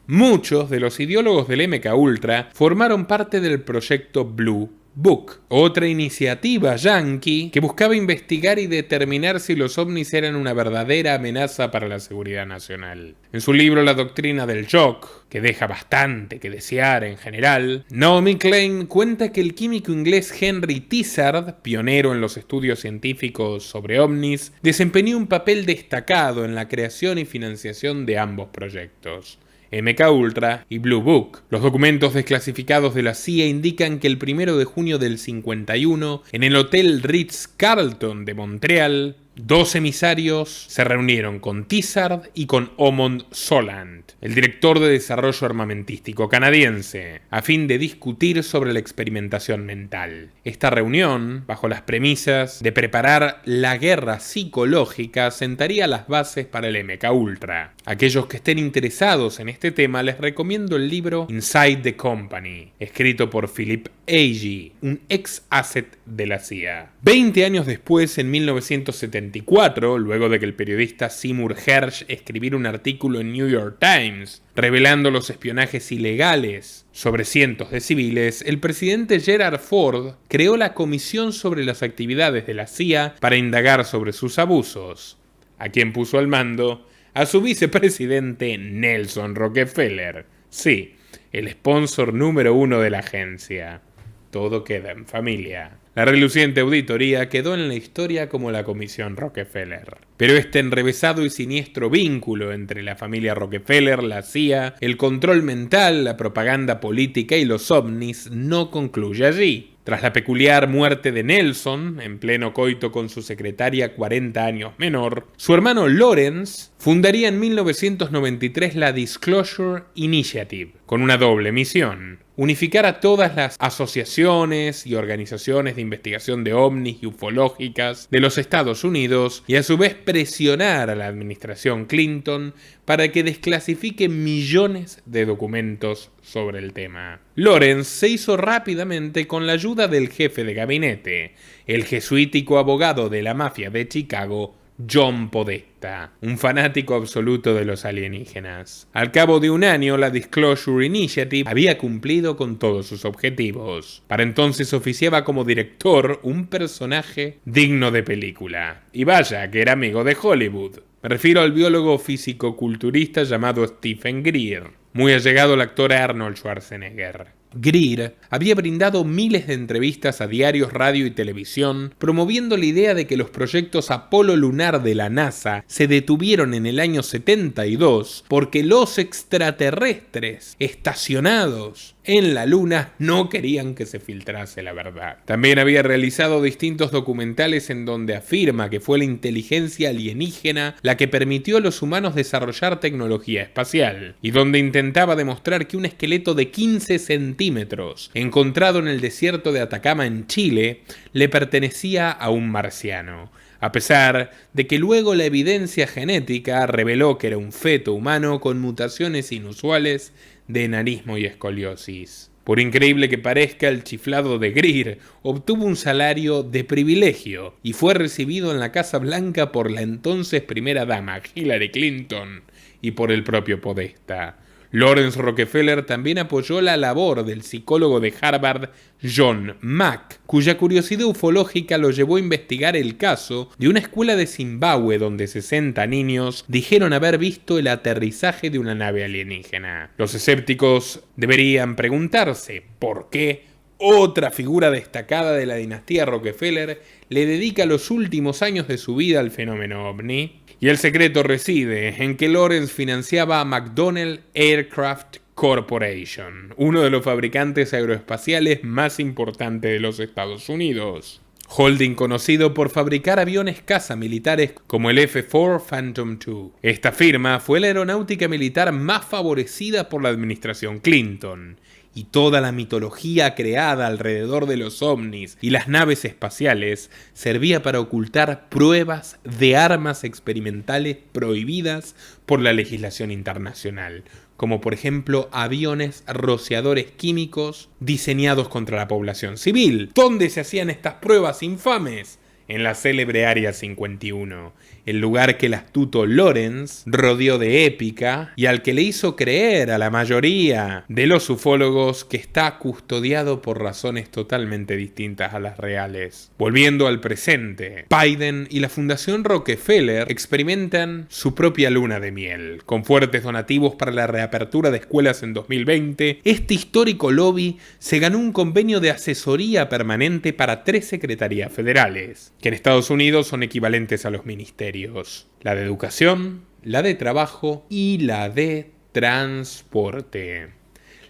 muchos de los ideólogos del MKUltra formaron parte del proyecto Blue Book, otra iniciativa yankee que buscaba investigar y determinar si los ovnis eran una verdadera amenaza para la seguridad nacional. En su libro La doctrina del shock, que deja bastante que desear en general, Naomi Klein cuenta que el químico inglés Henry Tizard, pionero en los estudios científicos sobre ovnis, desempeñó un papel destacado en la creación y financiación de ambos proyectos, MKUltra y Blue Book. Los documentos desclasificados de la CIA indican que el 1 de junio del 51, en el Hotel Ritz-Carlton de Montreal, dos emisarios se reunieron con Tizard y con Omond Soland, el director de desarrollo armamentístico canadiense, a fin de discutir sobre la experimentación mental. Esta reunión, bajo las premisas de preparar la guerra psicológica, sentaría las bases para el MKUltra. Aquellos que estén interesados en este tema les recomiendo el libro Inside the Company, escrito por Philip Agee, un ex asset de la CIA. 20 años después, en 1974, luego de que el periodista Seymour Hersh escribiera un artículo en New York Times revelando los espionajes ilegales sobre cientos de civiles, el presidente Gerald Ford creó la Comisión sobre las actividades de la CIA para indagar sobre sus abusos, a quien puso al mando a su vicepresidente Nelson Rockefeller. Sí, el sponsor número 1 de la agencia. Todo queda en familia. La reluciente auditoría quedó en la historia como la Comisión Rockefeller. Pero este enrevesado y siniestro vínculo entre la familia Rockefeller, la CIA, el control mental, la propaganda política y los ovnis no concluye allí. Tras la peculiar muerte de Nelson, en pleno coito con su secretaria 40 años menor, su hermano Lawrence fundaría en 1993 la Disclosure Initiative, con una doble misión: unificar a todas las asociaciones y organizaciones de investigación de ovnis y ufológicas de los Estados Unidos y a su vez presionar a la administración Clinton para que desclasifique millones de documentos sobre el tema. Lawrence se hizo rápidamente con la ayuda del jefe de gabinete, el jesuítico abogado de la mafia de Chicago, John Podesta, un fanático absoluto de los alienígenas. Al cabo de un año, la Disclosure Initiative había cumplido con todos sus objetivos. Para entonces oficiaba como director un personaje digno de película. Y vaya que era amigo de Hollywood. Me refiero al biólogo físico-culturista llamado Stephen Greer, muy allegado al actor Arnold Schwarzenegger. Greer había brindado miles de entrevistas a diarios, radio y televisión, promoviendo la idea de que los proyectos Apolo lunar de la NASA se detuvieron en el año 72 porque los extraterrestres estacionados en la Luna no querían que se filtrase la verdad. También había realizado distintos documentales en donde afirma que fue la inteligencia alienígena la que permitió a los humanos desarrollar tecnología espacial, y donde intentaba demostrar que un esqueleto de 15 centímetros encontrado en el desierto de Atacama en Chile le pertenecía a un marciano, a pesar de que luego la evidencia genética reveló que era un feto humano con mutaciones inusuales de enanismo y escoliosis. Por increíble que parezca, el chiflado de Greer obtuvo un salario de privilegio y fue recibido en la Casa Blanca por la entonces primera dama Hillary Clinton y por el propio Podesta. Lawrence Rockefeller también apoyó la labor del psicólogo de Harvard John Mack, cuya curiosidad ufológica lo llevó a investigar el caso de una escuela de Zimbabue donde 60 niños dijeron haber visto el aterrizaje de una nave alienígena. Los escépticos deberían preguntarse por qué otra figura destacada de la dinastía Rockefeller le dedica los últimos años de su vida al fenómeno ovni. Y el secreto reside en que Lawrence financiaba a McDonnell Aircraft Corporation, uno de los fabricantes aeroespaciales más importantes de los Estados Unidos. Holding conocido por fabricar aviones caza militares como el F-4 Phantom II. Esta firma fue la aeronáutica militar más favorecida por la administración Clinton, y toda la mitología creada alrededor de los ovnis y las naves espaciales servía para ocultar pruebas de armas experimentales prohibidas por la legislación internacional, como por ejemplo aviones rociadores químicos diseñados contra la población civil. ¿Dónde se hacían estas pruebas infames? En la célebre Área 51, el lugar que el astuto Lawrence rodeó de épica y al que le hizo creer a la mayoría de los ufólogos que está custodiado por razones totalmente distintas a las reales. Volviendo al presente, Biden y la Fundación Rockefeller experimentan su propia luna de miel. Con fuertes donativos para la reapertura de escuelas en 2020, este histórico lobby se ganó un convenio de asesoría permanente para 3 secretarías federales, que en Estados Unidos son equivalentes a los ministerios: la de Educación, la de Trabajo y la de Transporte.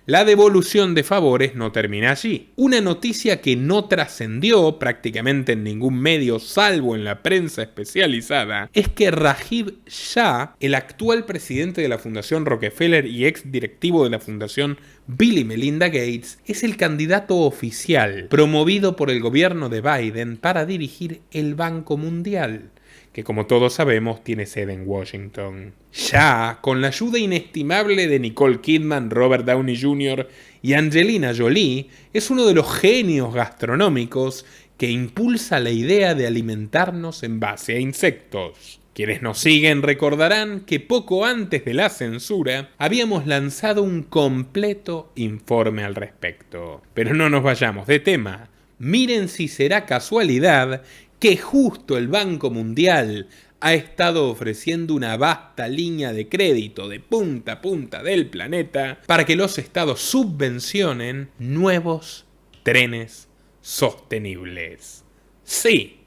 La devolución de favores no termina allí. Una noticia que no trascendió prácticamente en ningún medio salvo en la prensa especializada es que Rajiv Shah, el actual presidente de la Fundación Rockefeller y ex directivo de la Fundación Bill y Melinda Gates, es el candidato oficial promovido por el gobierno de Biden para dirigir el Banco Mundial, que como todos sabemos tiene sede en Washington. Shah, con la ayuda inestimable de Nicole Kidman, Robert Downey Jr. y Angelina Jolie, es uno de los genios gastronómicos que impulsa la idea de alimentarnos en base a insectos. Quienes nos siguen recordarán que poco antes de la censura habíamos lanzado un completo informe al respecto. Pero no nos vayamos de tema. Miren si será casualidad que justo el Banco Mundial ha estado ofreciendo una vasta línea de crédito de punta a punta del planeta para que los estados subvencionen nuevos trenes sostenibles. Sí,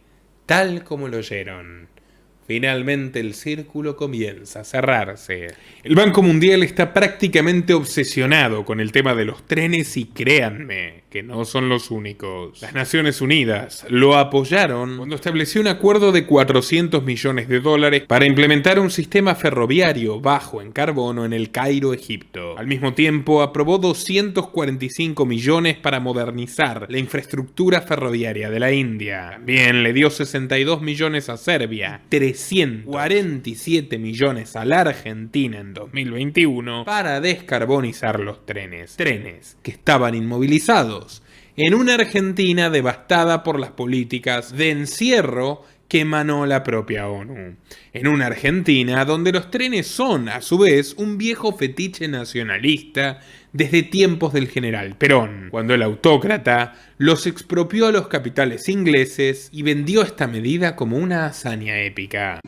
tal como lo oyeron. Finalmente el círculo comienza a cerrarse. El Banco Mundial está prácticamente obsesionado con el tema de los trenes y créanme que no son los únicos. Las Naciones Unidas lo apoyaron cuando estableció un acuerdo de $400 millones para implementar un sistema ferroviario bajo en carbono en el Cairo, Egipto. Al mismo tiempo, aprobó 245 millones para modernizar la infraestructura ferroviaria de la India. También le dio 62 millones a Serbia, 347 millones a la Argentina en 2021 para descarbonizar los trenes que estaban inmovilizados en una Argentina devastada por las políticas de encierro que emanó la propia ONU. En una Argentina donde los trenes son, a su vez, un viejo fetiche nacionalista desde tiempos del general Perón, cuando el autócrata los expropió a los capitales ingleses y vendió esta medida como una hazaña épica.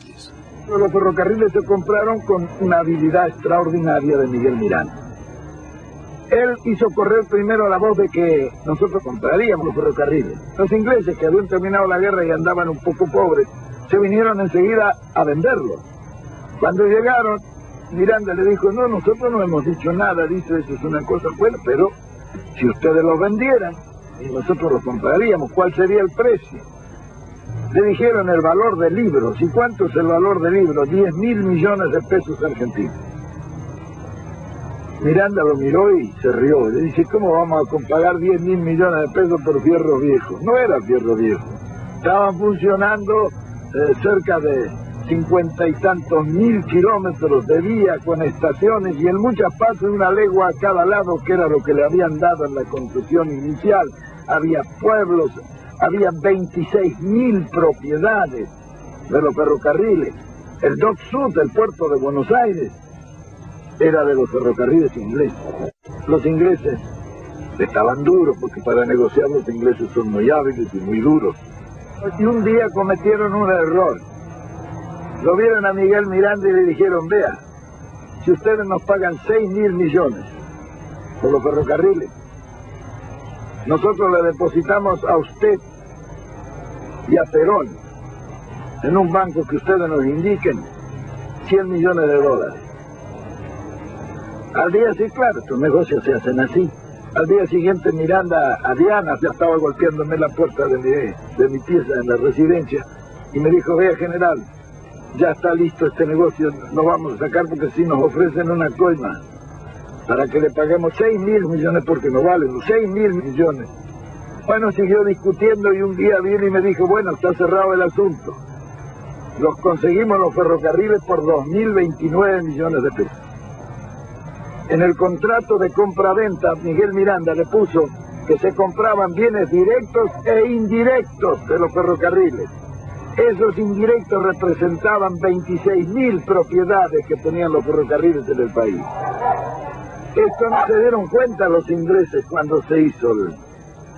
Los ferrocarriles se compraron con una habilidad extraordinaria de Miguel Miranda. Él hizo correr primero la voz de que nosotros compraríamos los ferrocarriles. Los ingleses, que habían terminado la guerra y andaban un poco pobres, se vinieron enseguida a venderlos. Cuando llegaron, Miranda le dijo, no, nosotros no hemos dicho nada, dice, eso es una cosa buena, pero si ustedes los vendieran y nosotros los compraríamos, ¿cuál sería el precio? Le dijeron el valor de libros. ¿Y cuánto es el valor de libros? 10.000 millones de pesos argentinos. Miranda lo miró y se rió. Le dice, ¿cómo vamos a pagar 10.000 millones de pesos por fierro viejo? No era fierro viejo. Estaban funcionando cerca de 50 y tantos mil kilómetros de vía con estaciones y en muchas partes una legua a cada lado, que era lo que le habían dado en la construcción inicial. Había pueblos, había 26.000 propiedades de los ferrocarriles. El Dock Sud, el puerto de Buenos Aires, era de los ferrocarriles ingleses. Los ingleses estaban duros, porque para negociar los ingleses son muy hábiles y muy duros. Y un día cometieron un error. Lo vieron a Miguel Miranda y le dijeron, vea, si ustedes nos pagan 6.000 millones por los ferrocarriles, nosotros le depositamos a usted y a Perón en un banco que ustedes nos indiquen 100 millones de dólares. Al día sí, claro, estos negocios se hacen así. Al día siguiente Miranda a Diana ya estaba golpeándome la puerta de mi pieza en la residencia y me dijo, vea general, ya está listo este negocio, lo vamos a sacar porque si nos ofrecen una coima para que le paguemos 6.000 millones porque no valen los 6.000 millones. Bueno, siguió discutiendo y un día vino y me dijo, bueno, está cerrado el asunto. Los conseguimos los ferrocarriles por 2.029 millones de pesos. En el contrato de compra-venta, Miguel Miranda le puso que se compraban bienes directos e indirectos de los ferrocarriles. Esos indirectos representaban 26.000 propiedades que tenían los ferrocarriles en el país. Esto no se dieron cuenta los ingleses cuando se hizo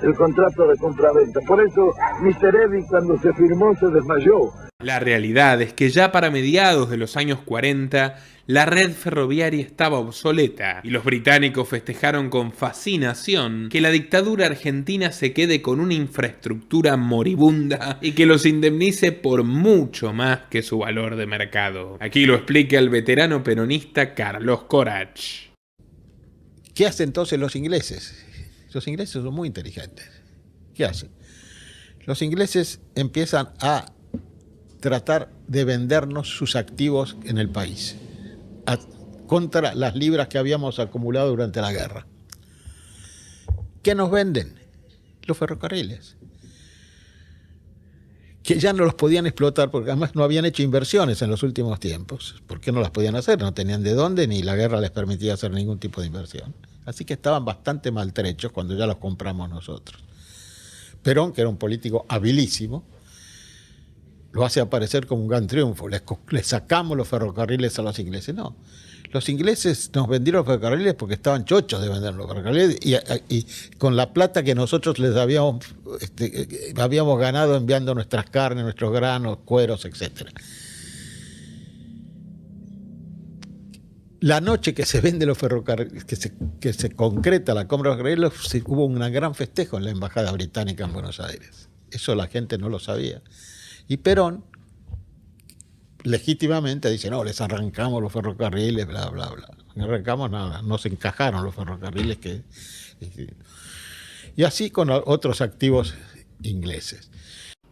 el contrato de compra-venta. Por eso Mr. Eddy, cuando se firmó, se desmayó. La realidad es que ya para mediados de los años 40, la red ferroviaria estaba obsoleta y los británicos festejaron con fascinación que la dictadura argentina se quede con una infraestructura moribunda y que los indemnice por mucho más que su valor de mercado. Aquí lo explica el veterano peronista Carlos Corach. ¿Qué hacen entonces los ingleses? Los ingleses son muy inteligentes. ¿Qué hacen? Los ingleses empiezan a tratar de vendernos sus activos en el país contra las libras que habíamos acumulado durante la guerra. ¿Qué nos venden? Los ferrocarriles, que ya no los podían explotar porque además no habían hecho inversiones en los últimos tiempos. ¿Por qué no las podían hacer? No tenían de dónde, ni la guerra les permitía hacer ningún tipo de inversión. Así que estaban bastante maltrechos cuando ya los compramos nosotros. Perón, que era un político habilísimo, lo hace aparecer como un gran triunfo. Les sacamos los ferrocarriles a los ingleses. No, los ingleses nos vendieron los ferrocarriles porque estaban chochos de vender los ferrocarriles y con la plata que nosotros les habíamos ganado enviando nuestras carnes, nuestros granos, cueros, etc. La noche que se vende los ferrocarriles, que se concreta la compra de los ferrocarriles, hubo un gran festejo en la embajada británica en Buenos Aires. Eso la gente no lo sabía. Y Perón, legítimamente, dice, no, les arrancamos los ferrocarriles, bla, bla, bla. No arrancamos nada, no se encajaron los ferrocarriles. y así con otros activos ingleses.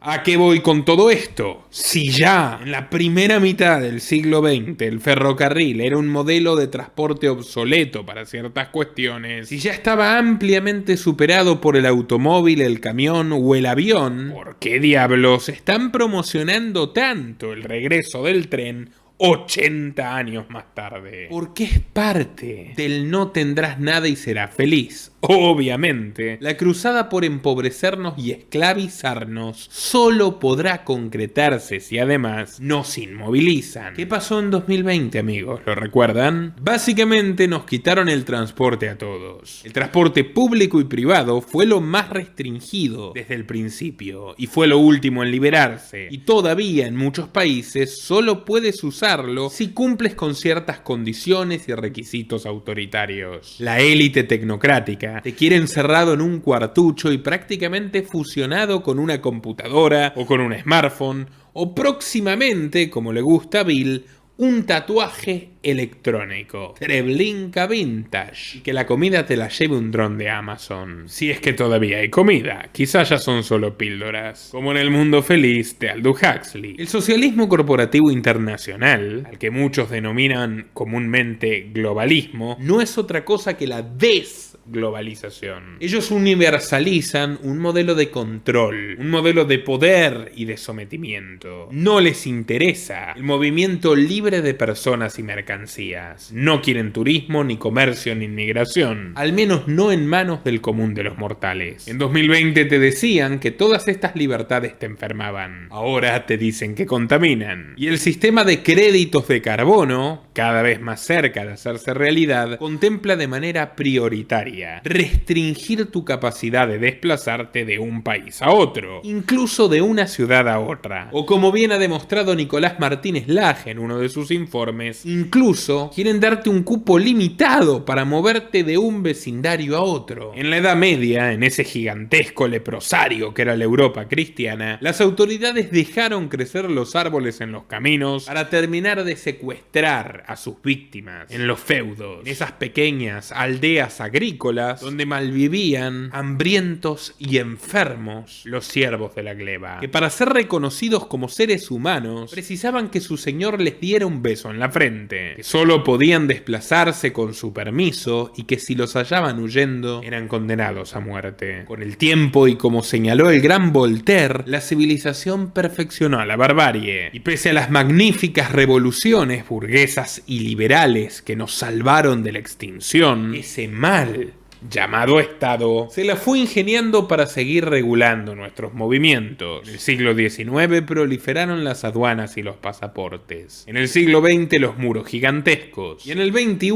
¿A qué voy con todo esto? Si ya en la primera mitad del siglo XX el ferrocarril era un modelo de transporte obsoleto para ciertas cuestiones, si ya estaba ampliamente superado por el automóvil, el camión o el avión, ¿por qué diablos están promocionando tanto el regreso del tren 80 años más tarde? Porque es parte del no tendrás nada y serás feliz. Obviamente, la cruzada por empobrecernos y esclavizarnos solo podrá concretarse si además nos inmovilizan. ¿Qué pasó en 2020, amigos? ¿Lo recuerdan? Básicamente nos quitaron el transporte a todos. El transporte público y privado fue lo más restringido desde el principio y fue lo último en liberarse. Y todavía en muchos países solo puedes usarlo si cumples con ciertas condiciones y requisitos autoritarios. La élite tecnocrática te quiere encerrado en un cuartucho y prácticamente fusionado con una computadora o con un smartphone o próximamente, como le gusta a Bill, un tatuaje electrónico, Treblinka Vintage, y que la comida te la lleve un dron de Amazon. Si es que todavía hay comida, quizás ya son solo píldoras, como en El mundo feliz de Aldous Huxley. El socialismo corporativo internacional, al que muchos denominan comúnmente globalismo, no es otra cosa que la desglobalización. Ellos universalizan un modelo de control, un modelo de poder y de sometimiento. No les interesa el movimiento libre de personas y mercancías. No quieren turismo, ni comercio, ni inmigración. Al menos no en manos del común de los mortales. En 2020 te decían que todas estas libertades te enfermaban. Ahora te dicen que contaminan. Y el sistema de créditos de carbono, cada vez más cerca de hacerse realidad, contempla de manera prioritaria restringir tu capacidad de desplazarte de un país a otro, incluso de una ciudad a otra. O como bien ha demostrado Nicolás Martínez Laje en uno de sus informes, incluso quieren darte un cupo limitado para moverte de un vecindario a otro. En la Edad Media, en ese gigantesco leprosario que era la Europa cristiana, las autoridades dejaron crecer los árboles en los caminos para terminar de secuestrar a sus víctimas en los feudos, en esas pequeñas aldeas agrícolas donde malvivían, hambrientos y enfermos, los siervos de la gleba, que para ser reconocidos como seres humanos precisaban que su señor les diera un beso en la frente, que solo podían desplazarse con su permiso y que si los hallaban huyendo eran condenados a muerte. Con el tiempo y como señaló el gran Voltaire, la civilización perfeccionó a la barbarie y pese a las magníficas revoluciones burguesas y liberales que nos salvaron de la extinción, ese mal llamado Estado se la fue ingeniando para seguir regulando nuestros movimientos. En el siglo XIX proliferaron las aduanas y los pasaportes. En el siglo XX los muros gigantescos. Y en el XXI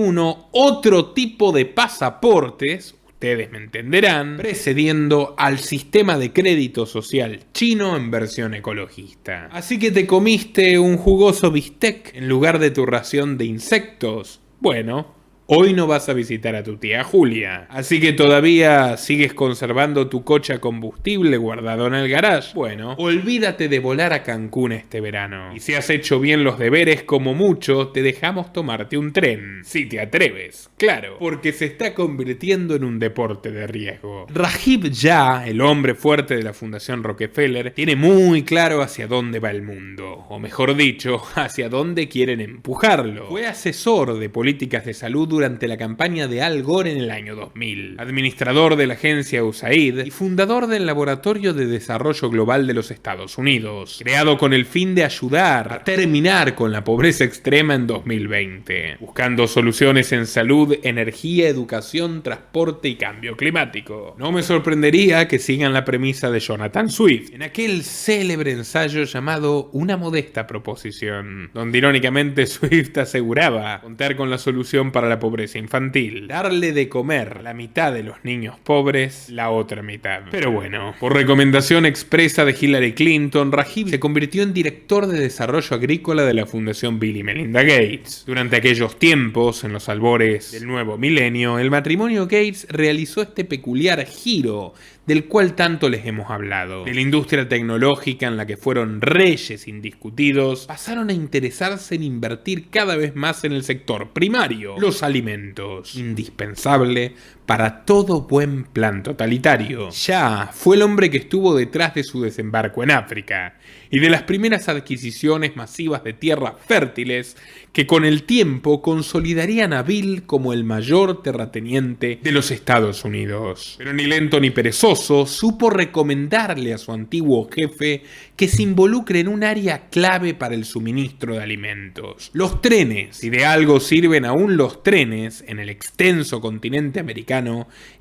otro tipo de pasaportes, ustedes me entenderán, precediendo al sistema de crédito social chino en versión ecologista. Así que te comiste un jugoso bistec en lugar de tu ración de insectos. Bueno, hoy no vas a visitar a tu tía Julia, así que todavía sigues conservando tu coche a combustible guardado en el garage. Bueno, olvídate de volar a Cancún este verano. Y si has hecho bien los deberes, como mucho, te dejamos tomarte un tren. Si te atreves, claro, porque se está convirtiendo en un deporte de riesgo. Rajiv Jha, el hombre fuerte de la Fundación Rockefeller, tiene muy claro hacia dónde va el mundo, o mejor dicho, hacia dónde quieren empujarlo. Fue asesor de políticas de salud durante la campaña de Al Gore en el año 2000, administrador de la agencia USAID y fundador del Laboratorio de Desarrollo Global de los Estados Unidos, creado con el fin de ayudar a terminar con la pobreza extrema en 2020, buscando soluciones en salud, energía, educación, transporte y cambio climático. No me sorprendería que sigan la premisa de Jonathan Swift en aquel célebre ensayo llamado Una modesta proposición, donde irónicamente Swift aseguraba contar con la solución para la pobreza infantil, darle de comer la mitad de los niños pobres, la otra mitad. Pero bueno, por recomendación expresa de Hillary Clinton, Rajiv se convirtió en director de desarrollo agrícola de la Fundación Bill y Melinda Gates. Durante aquellos tiempos, en los albores del nuevo milenio, el matrimonio Gates realizó este peculiar giro del cual tanto les hemos hablado. De la industria tecnológica en la que fueron reyes indiscutidos, pasaron a interesarse en invertir cada vez más en el sector primario, los alimentos, indispensable para todo buen plan totalitario. Shah fue el hombre que estuvo detrás de su desembarco en África y de las primeras adquisiciones masivas de tierras fértiles que con el tiempo consolidarían a Bill como el mayor terrateniente de los Estados Unidos. Pero ni lento ni perezoso supo recomendarle a su antiguo jefe que se involucre en un área clave para el suministro de alimentos: los trenes. Si de algo sirven aún los trenes en el extenso continente americano,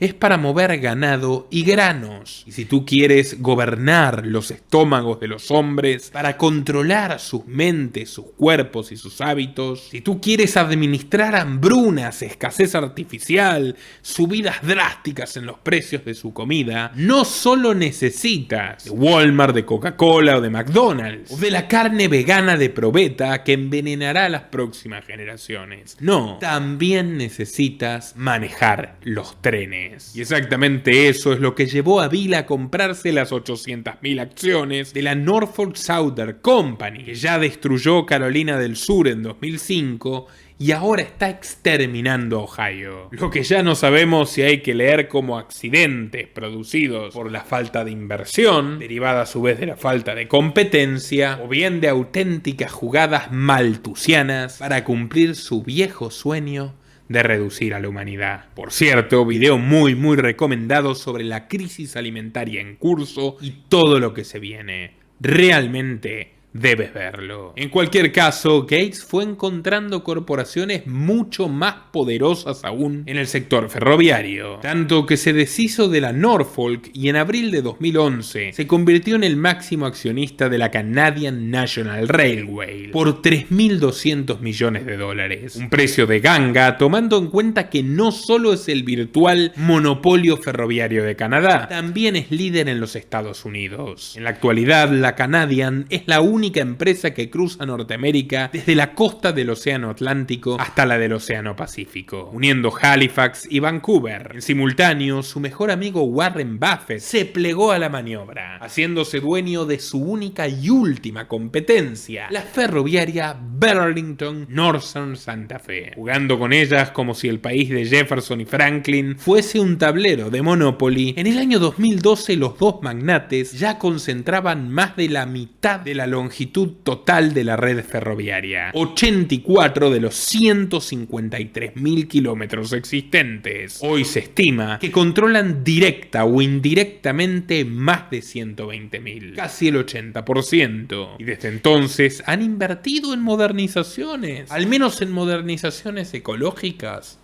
es para mover ganado y granos. Y si tú quieres gobernar los estómagos de los hombres, para controlar sus mentes, sus cuerpos y sus hábitos, si tú quieres administrar hambrunas, escasez artificial, subidas drásticas en los precios de su comida, no solo necesitas de Walmart, de Coca-Cola o de McDonald's, o de la carne vegana de Probeta que envenenará a las próximas generaciones. No, también necesitas manejar los trenes. Y exactamente eso es lo que llevó a Bill a comprarse las 800.000 acciones de la Norfolk Southern Company, que ya destruyó Carolina del Sur en 2005 y ahora está exterminando Ohio. Lo que ya no sabemos si hay que leer como accidentes producidos por la falta de inversión, derivada a su vez de la falta de competencia, o bien de auténticas jugadas maltusianas para cumplir su viejo sueño de reducir a la humanidad. Por cierto, video muy recomendado sobre la crisis alimentaria en curso y todo lo que se viene. Realmente debes verlo. En cualquier caso, Gates fue encontrando corporaciones mucho más poderosas aún en el sector ferroviario, tanto que se deshizo de la Norfolk y en abril de 2011 se convirtió en el máximo accionista de la Canadian National Railway por $3.200 millones, un precio de ganga tomando en cuenta que no solo es el virtual monopolio ferroviario de Canadá, también es líder en los Estados Unidos. En la actualidad, la Canadian es la única empresa que cruza Norteamérica desde la costa del Océano Atlántico hasta la del Océano Pacífico, uniendo Halifax y Vancouver. En simultáneo, su mejor amigo Warren Buffett se plegó a la maniobra, haciéndose dueño de su única y última competencia, la ferroviaria Burlington Northern Santa Fe, jugando con ellas como si el país de Jefferson y Franklin fuese un tablero de Monopoly. En el año 2012 los dos magnates ya concentraban más de la mitad de la longitud total de la red ferroviaria, 84 de los 153.000 kilómetros existentes. Hoy se estima que controlan directa o indirectamente más de 120.000, casi el 80%. Y desde entonces han invertido en modernizaciones, al menos en modernizaciones ecológicas.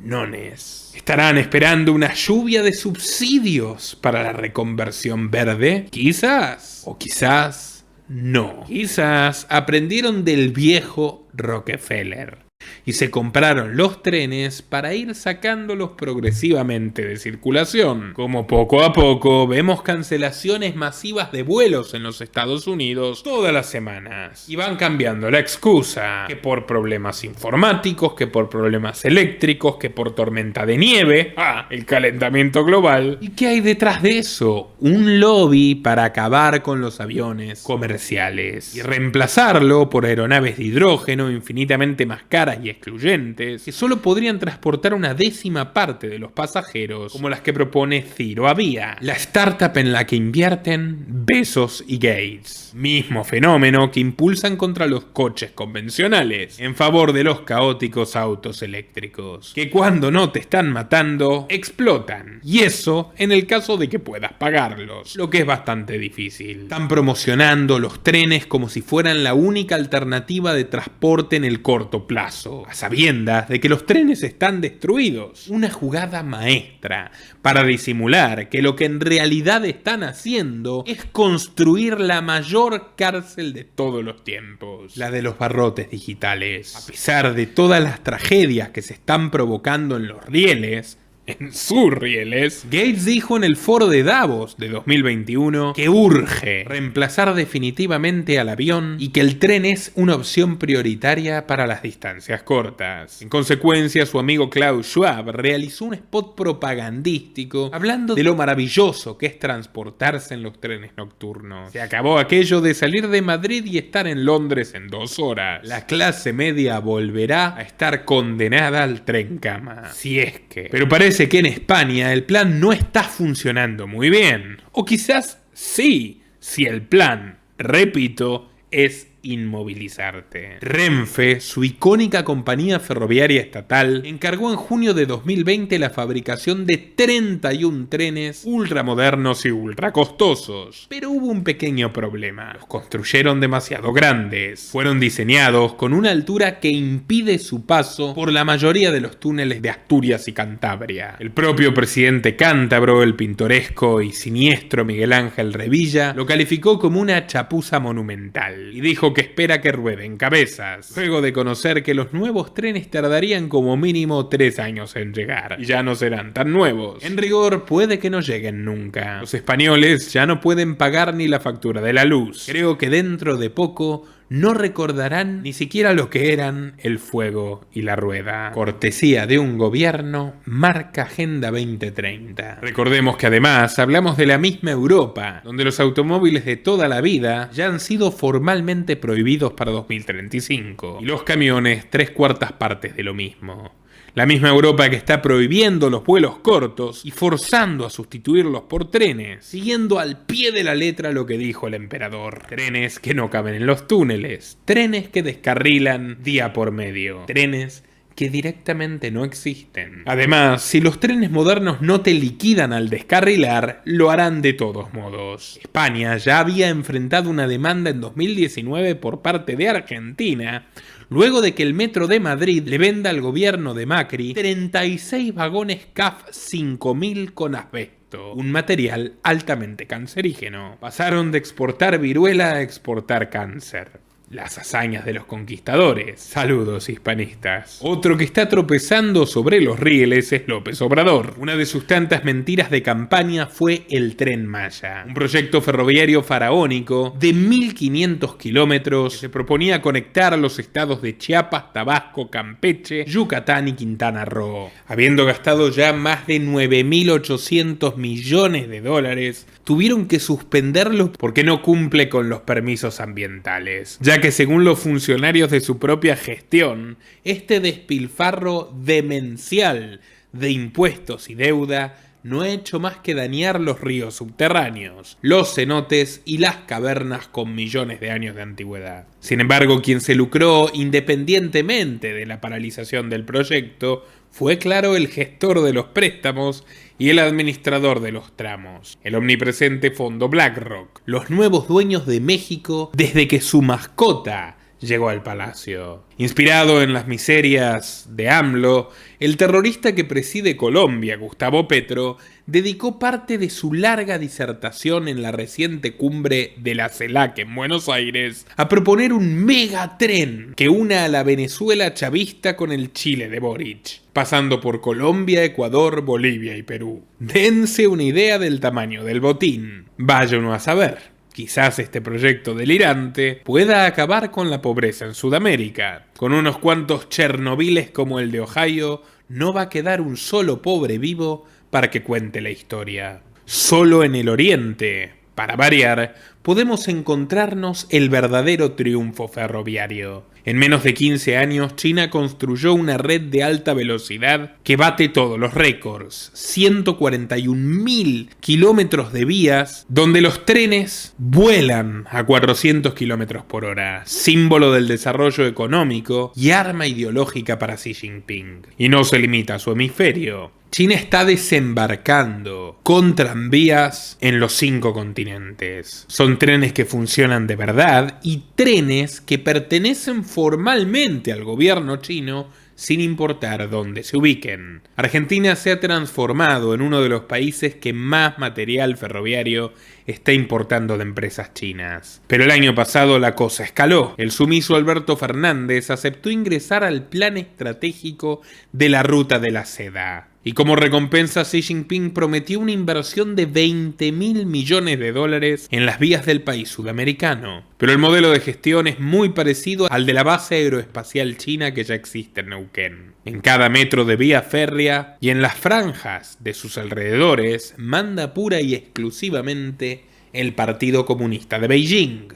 Nones. ¿Estarán esperando una lluvia de subsidios para la reconversión verde? Quizás. O quizás no. Quizás aprendieron del viejo Rockefeller y se compraron los trenes para ir sacándolos progresivamente de circulación. Como poco a poco vemos cancelaciones masivas de vuelos en los Estados Unidos todas las semanas. Y van cambiando la excusa, que por problemas informáticos, que por problemas eléctricos, que por tormenta de nieve, el calentamiento global. ¿Y qué hay detrás de eso? Un lobby para acabar con los aviones comerciales y reemplazarlo por aeronaves de hidrógeno infinitamente más caras y excluyentes, que solo podrían transportar una décima parte de los pasajeros, como las que propone Zero Avia, la startup en la que invierten Bezos y Gates. Mismo fenómeno que impulsan contra los coches convencionales, en favor de los caóticos autos eléctricos, que cuando no te están matando, explotan. Y eso en el caso de que puedas pagarlos, lo que es bastante difícil. Están promocionando los trenes como si fueran la única alternativa de transporte en el corto plazo, a sabiendas de que los trenes están destruidos. Una jugada maestra para disimular que lo que en realidad están haciendo es construir la mayor cárcel de todos los tiempos, la de los barrotes digitales. A pesar de todas las tragedias que se están provocando en los rieles, en sus rieles. Gates dijo en el foro de Davos de 2021 que urge reemplazar definitivamente al avión y que el tren es una opción prioritaria para las distancias cortas. En consecuencia, su amigo Klaus Schwab realizó un spot propagandístico hablando de lo maravilloso que es transportarse en los trenes nocturnos. Se acabó aquello de salir de Madrid y estar en Londres en 2 horas. La clase media volverá a estar condenada al tren cama. Si es que... Pero parece que en España el plan no está funcionando muy bien. O quizás sí, si el plan, repito, es inmovilizarte. Renfe, su icónica compañía ferroviaria estatal, encargó en junio de 2020 la fabricación de 31 trenes ultramodernos y ultracostosos. Pero hubo un pequeño problema. Los construyeron demasiado grandes. Fueron diseñados con una altura que impide su paso por la mayoría de los túneles de Asturias y Cantabria. El propio presidente cántabro, el pintoresco y siniestro Miguel Ángel Revilla, lo calificó como una chapuza monumental y dijo que espera que rueden cabezas, luego de conocer que los nuevos trenes tardarían como mínimo 3 años en llegar, y ya no serán tan nuevos. En rigor, puede que no lleguen nunca. Los españoles ya no pueden pagar ni la factura de la luz. Creo que dentro de poco no recordarán ni siquiera lo que eran el fuego y la rueda. Cortesía de un gobierno, marca Agenda 2030. Recordemos que además hablamos de la misma Europa, donde los automóviles de toda la vida ya han sido formalmente prohibidos para 2035, y los camiones 3/4 partes de lo mismo. La misma Europa que está prohibiendo los vuelos cortos y forzando a sustituirlos por trenes, siguiendo al pie de la letra lo que dijo el emperador. Trenes que no caben en los túneles, trenes que descarrilan día por medio, trenes que directamente no existen. Además, si los trenes modernos no te liquidan al descarrilar, lo harán de todos modos. España ya había enfrentado una demanda en 2019 por parte de Argentina, luego de que el Metro de Madrid le venda al gobierno de Macri 36 vagones CAF 5000 con asbesto, un material altamente cancerígeno. Pasaron de exportar viruela a exportar cáncer. Las hazañas de los conquistadores. Saludos, hispanistas. Otro que está tropezando sobre los rieles es López Obrador. Una de sus tantas mentiras de campaña fue el Tren Maya, un proyecto ferroviario faraónico de 1500 kilómetros que se proponía conectar a los estados de Chiapas, Tabasco, Campeche, Yucatán y Quintana Roo. Habiendo gastado ya más de 9.800 millones de dólares, tuvieron que suspenderlo porque no cumple con los permisos ambientales, ya que según los funcionarios de su propia gestión, este despilfarro demencial de impuestos y deuda no ha hecho más que dañar los ríos subterráneos, los cenotes y las cavernas con millones de años de antigüedad. Sin embargo, quien se lucró independientemente de la paralización del proyecto fue, claro, el gestor de los préstamos y el administrador de los tramos, el omnipresente fondo BlackRock, los nuevos dueños de México desde que su mascota llegó al palacio. Inspirado en las miserias de AMLO, el terrorista que preside Colombia, Gustavo Petro, dedicó parte de su larga disertación en la reciente cumbre de la CELAC en Buenos Aires a proponer un megatren que una a la Venezuela chavista con el Chile de Boric, pasando por Colombia, Ecuador, Bolivia y Perú. Dense una idea del tamaño del botín. Vaya uno a saber. Quizás este proyecto delirante pueda acabar con la pobreza en Sudamérica. Con unos cuantos Chernobyles como el de Ohio, no va a quedar un solo pobre vivo para que cuente la historia. Solo en el Oriente, para variar, podemos encontrarnos el verdadero triunfo ferroviario. En menos de 15 años, China construyó una red de alta velocidad que bate todos los récords. 141.000 kilómetros de vías donde los trenes vuelan a 400 kilómetros por hora, símbolo del desarrollo económico y arma ideológica para Xi Jinping. Y no se limita a su hemisferio. China está desembarcando con tranvías en los 5 continentes. Son trenes que funcionan de verdad y trenes que pertenecen formalmente al gobierno chino sin importar dónde se ubiquen. Argentina se ha transformado en uno de los países que más material ferroviario está importando de empresas chinas. Pero el año pasado la cosa escaló. El sumiso Alberto Fernández aceptó ingresar al plan estratégico de la Ruta de la Seda. Y como recompensa, Xi Jinping prometió una inversión de $20.000 millones en las vías del país sudamericano. Pero el modelo de gestión es muy parecido al de la base aeroespacial china que ya existe en Neuquén. En cada metro de vía férrea y en las franjas de sus alrededores manda pura y exclusivamente el Partido Comunista de Beijing.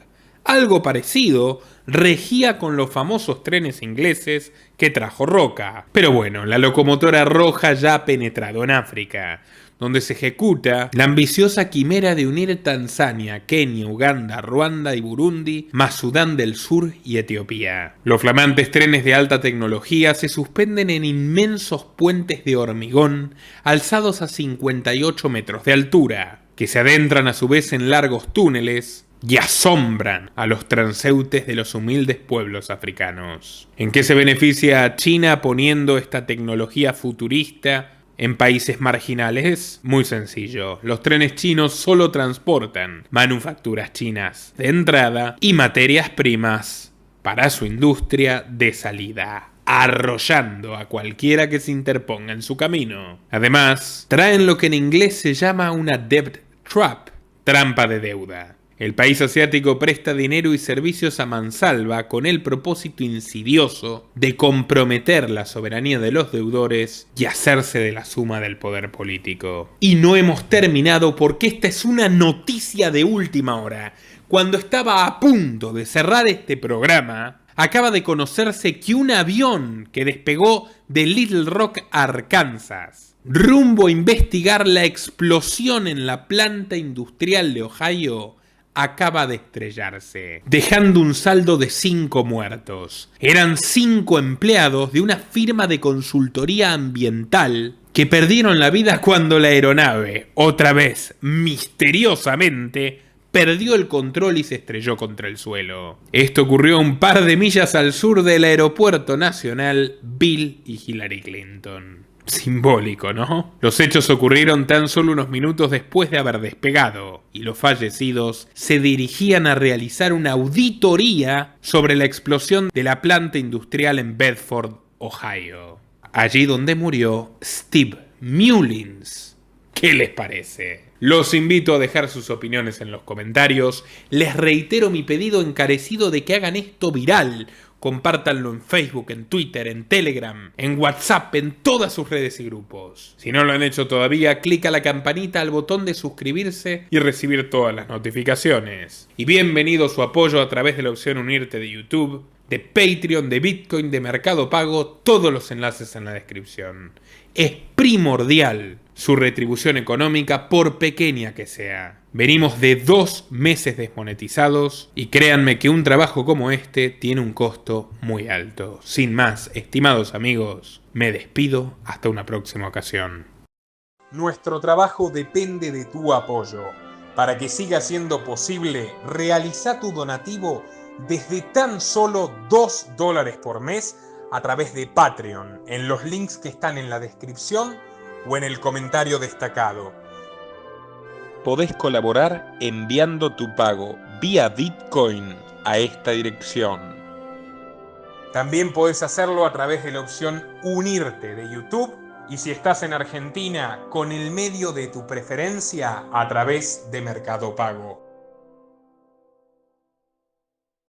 Algo parecido regía con los famosos trenes ingleses que trajo Roca. Pero bueno, la locomotora roja ya ha penetrado en África, donde se ejecuta la ambiciosa quimera de unir Tanzania, Kenia, Uganda, Ruanda y Burundi, más Sudán del Sur y Etiopía. Los flamantes trenes de alta tecnología se suspenden en inmensos puentes de hormigón alzados a 58 metros de altura, que se adentran a su vez en largos túneles y asombran a los transeúntes de los humildes pueblos africanos. ¿En qué se beneficia a China poniendo esta tecnología futurista en países marginales? Muy sencillo. Los trenes chinos solo transportan manufacturas chinas de entrada y materias primas para su industria de salida, arrollando a cualquiera que se interponga en su camino. Además, traen lo que en inglés se llama una debt trap, trampa de deuda. El país asiático presta dinero y servicios a mansalva con el propósito insidioso de comprometer la soberanía de los deudores y hacerse de la suma del poder político. Y no hemos terminado porque esta es una noticia de última hora. Cuando estaba a punto de cerrar este programa, acaba de conocerse que un avión que despegó de Little Rock, Arkansas, rumbo a investigar la explosión en la planta industrial de Ohio, acaba de estrellarse, dejando un saldo de 5 muertos. Eran 5 empleados de una firma de consultoría ambiental que perdieron la vida cuando la aeronave, otra vez misteriosamente, perdió el control y se estrelló contra el suelo. Esto ocurrió un par de millas al sur del aeropuerto nacional Bill y Hillary Clinton. Simbólico, ¿no? Los hechos ocurrieron tan solo unos minutos después de haber despegado, y los fallecidos se dirigían a realizar una auditoría sobre la explosión de la planta industrial en Bedford, Ohio. Allí donde murió Steve Mullins. ¿Qué les parece? Los invito a dejar sus opiniones en los comentarios. Les reitero mi pedido encarecido de que hagan esto viral. Compártanlo en Facebook, en Twitter, en Telegram, en WhatsApp, en todas sus redes y grupos. Si no lo han hecho todavía, clica la campanita al botón de suscribirse y recibir todas las notificaciones. Y bienvenido su apoyo a través de la opción unirte de YouTube, de Patreon, de Bitcoin, de Mercado Pago, todos los enlaces en la descripción. Es primordial su retribución económica, por pequeña que sea. Venimos de 2 meses desmonetizados y créanme que un trabajo como este tiene un costo muy alto. Sin más, estimados amigos, me despido hasta una próxima ocasión. Nuestro trabajo depende de tu apoyo. Para que siga siendo posible, realiza tu donativo desde tan solo $2 por mes a través de Patreon, en los links que están en la descripción o en el comentario destacado. Podés colaborar enviando tu pago vía Bitcoin a esta dirección. También podés hacerlo a través de la opción Unirte de YouTube, y si estás en Argentina, con el medio de tu preferencia a través de Mercado Pago.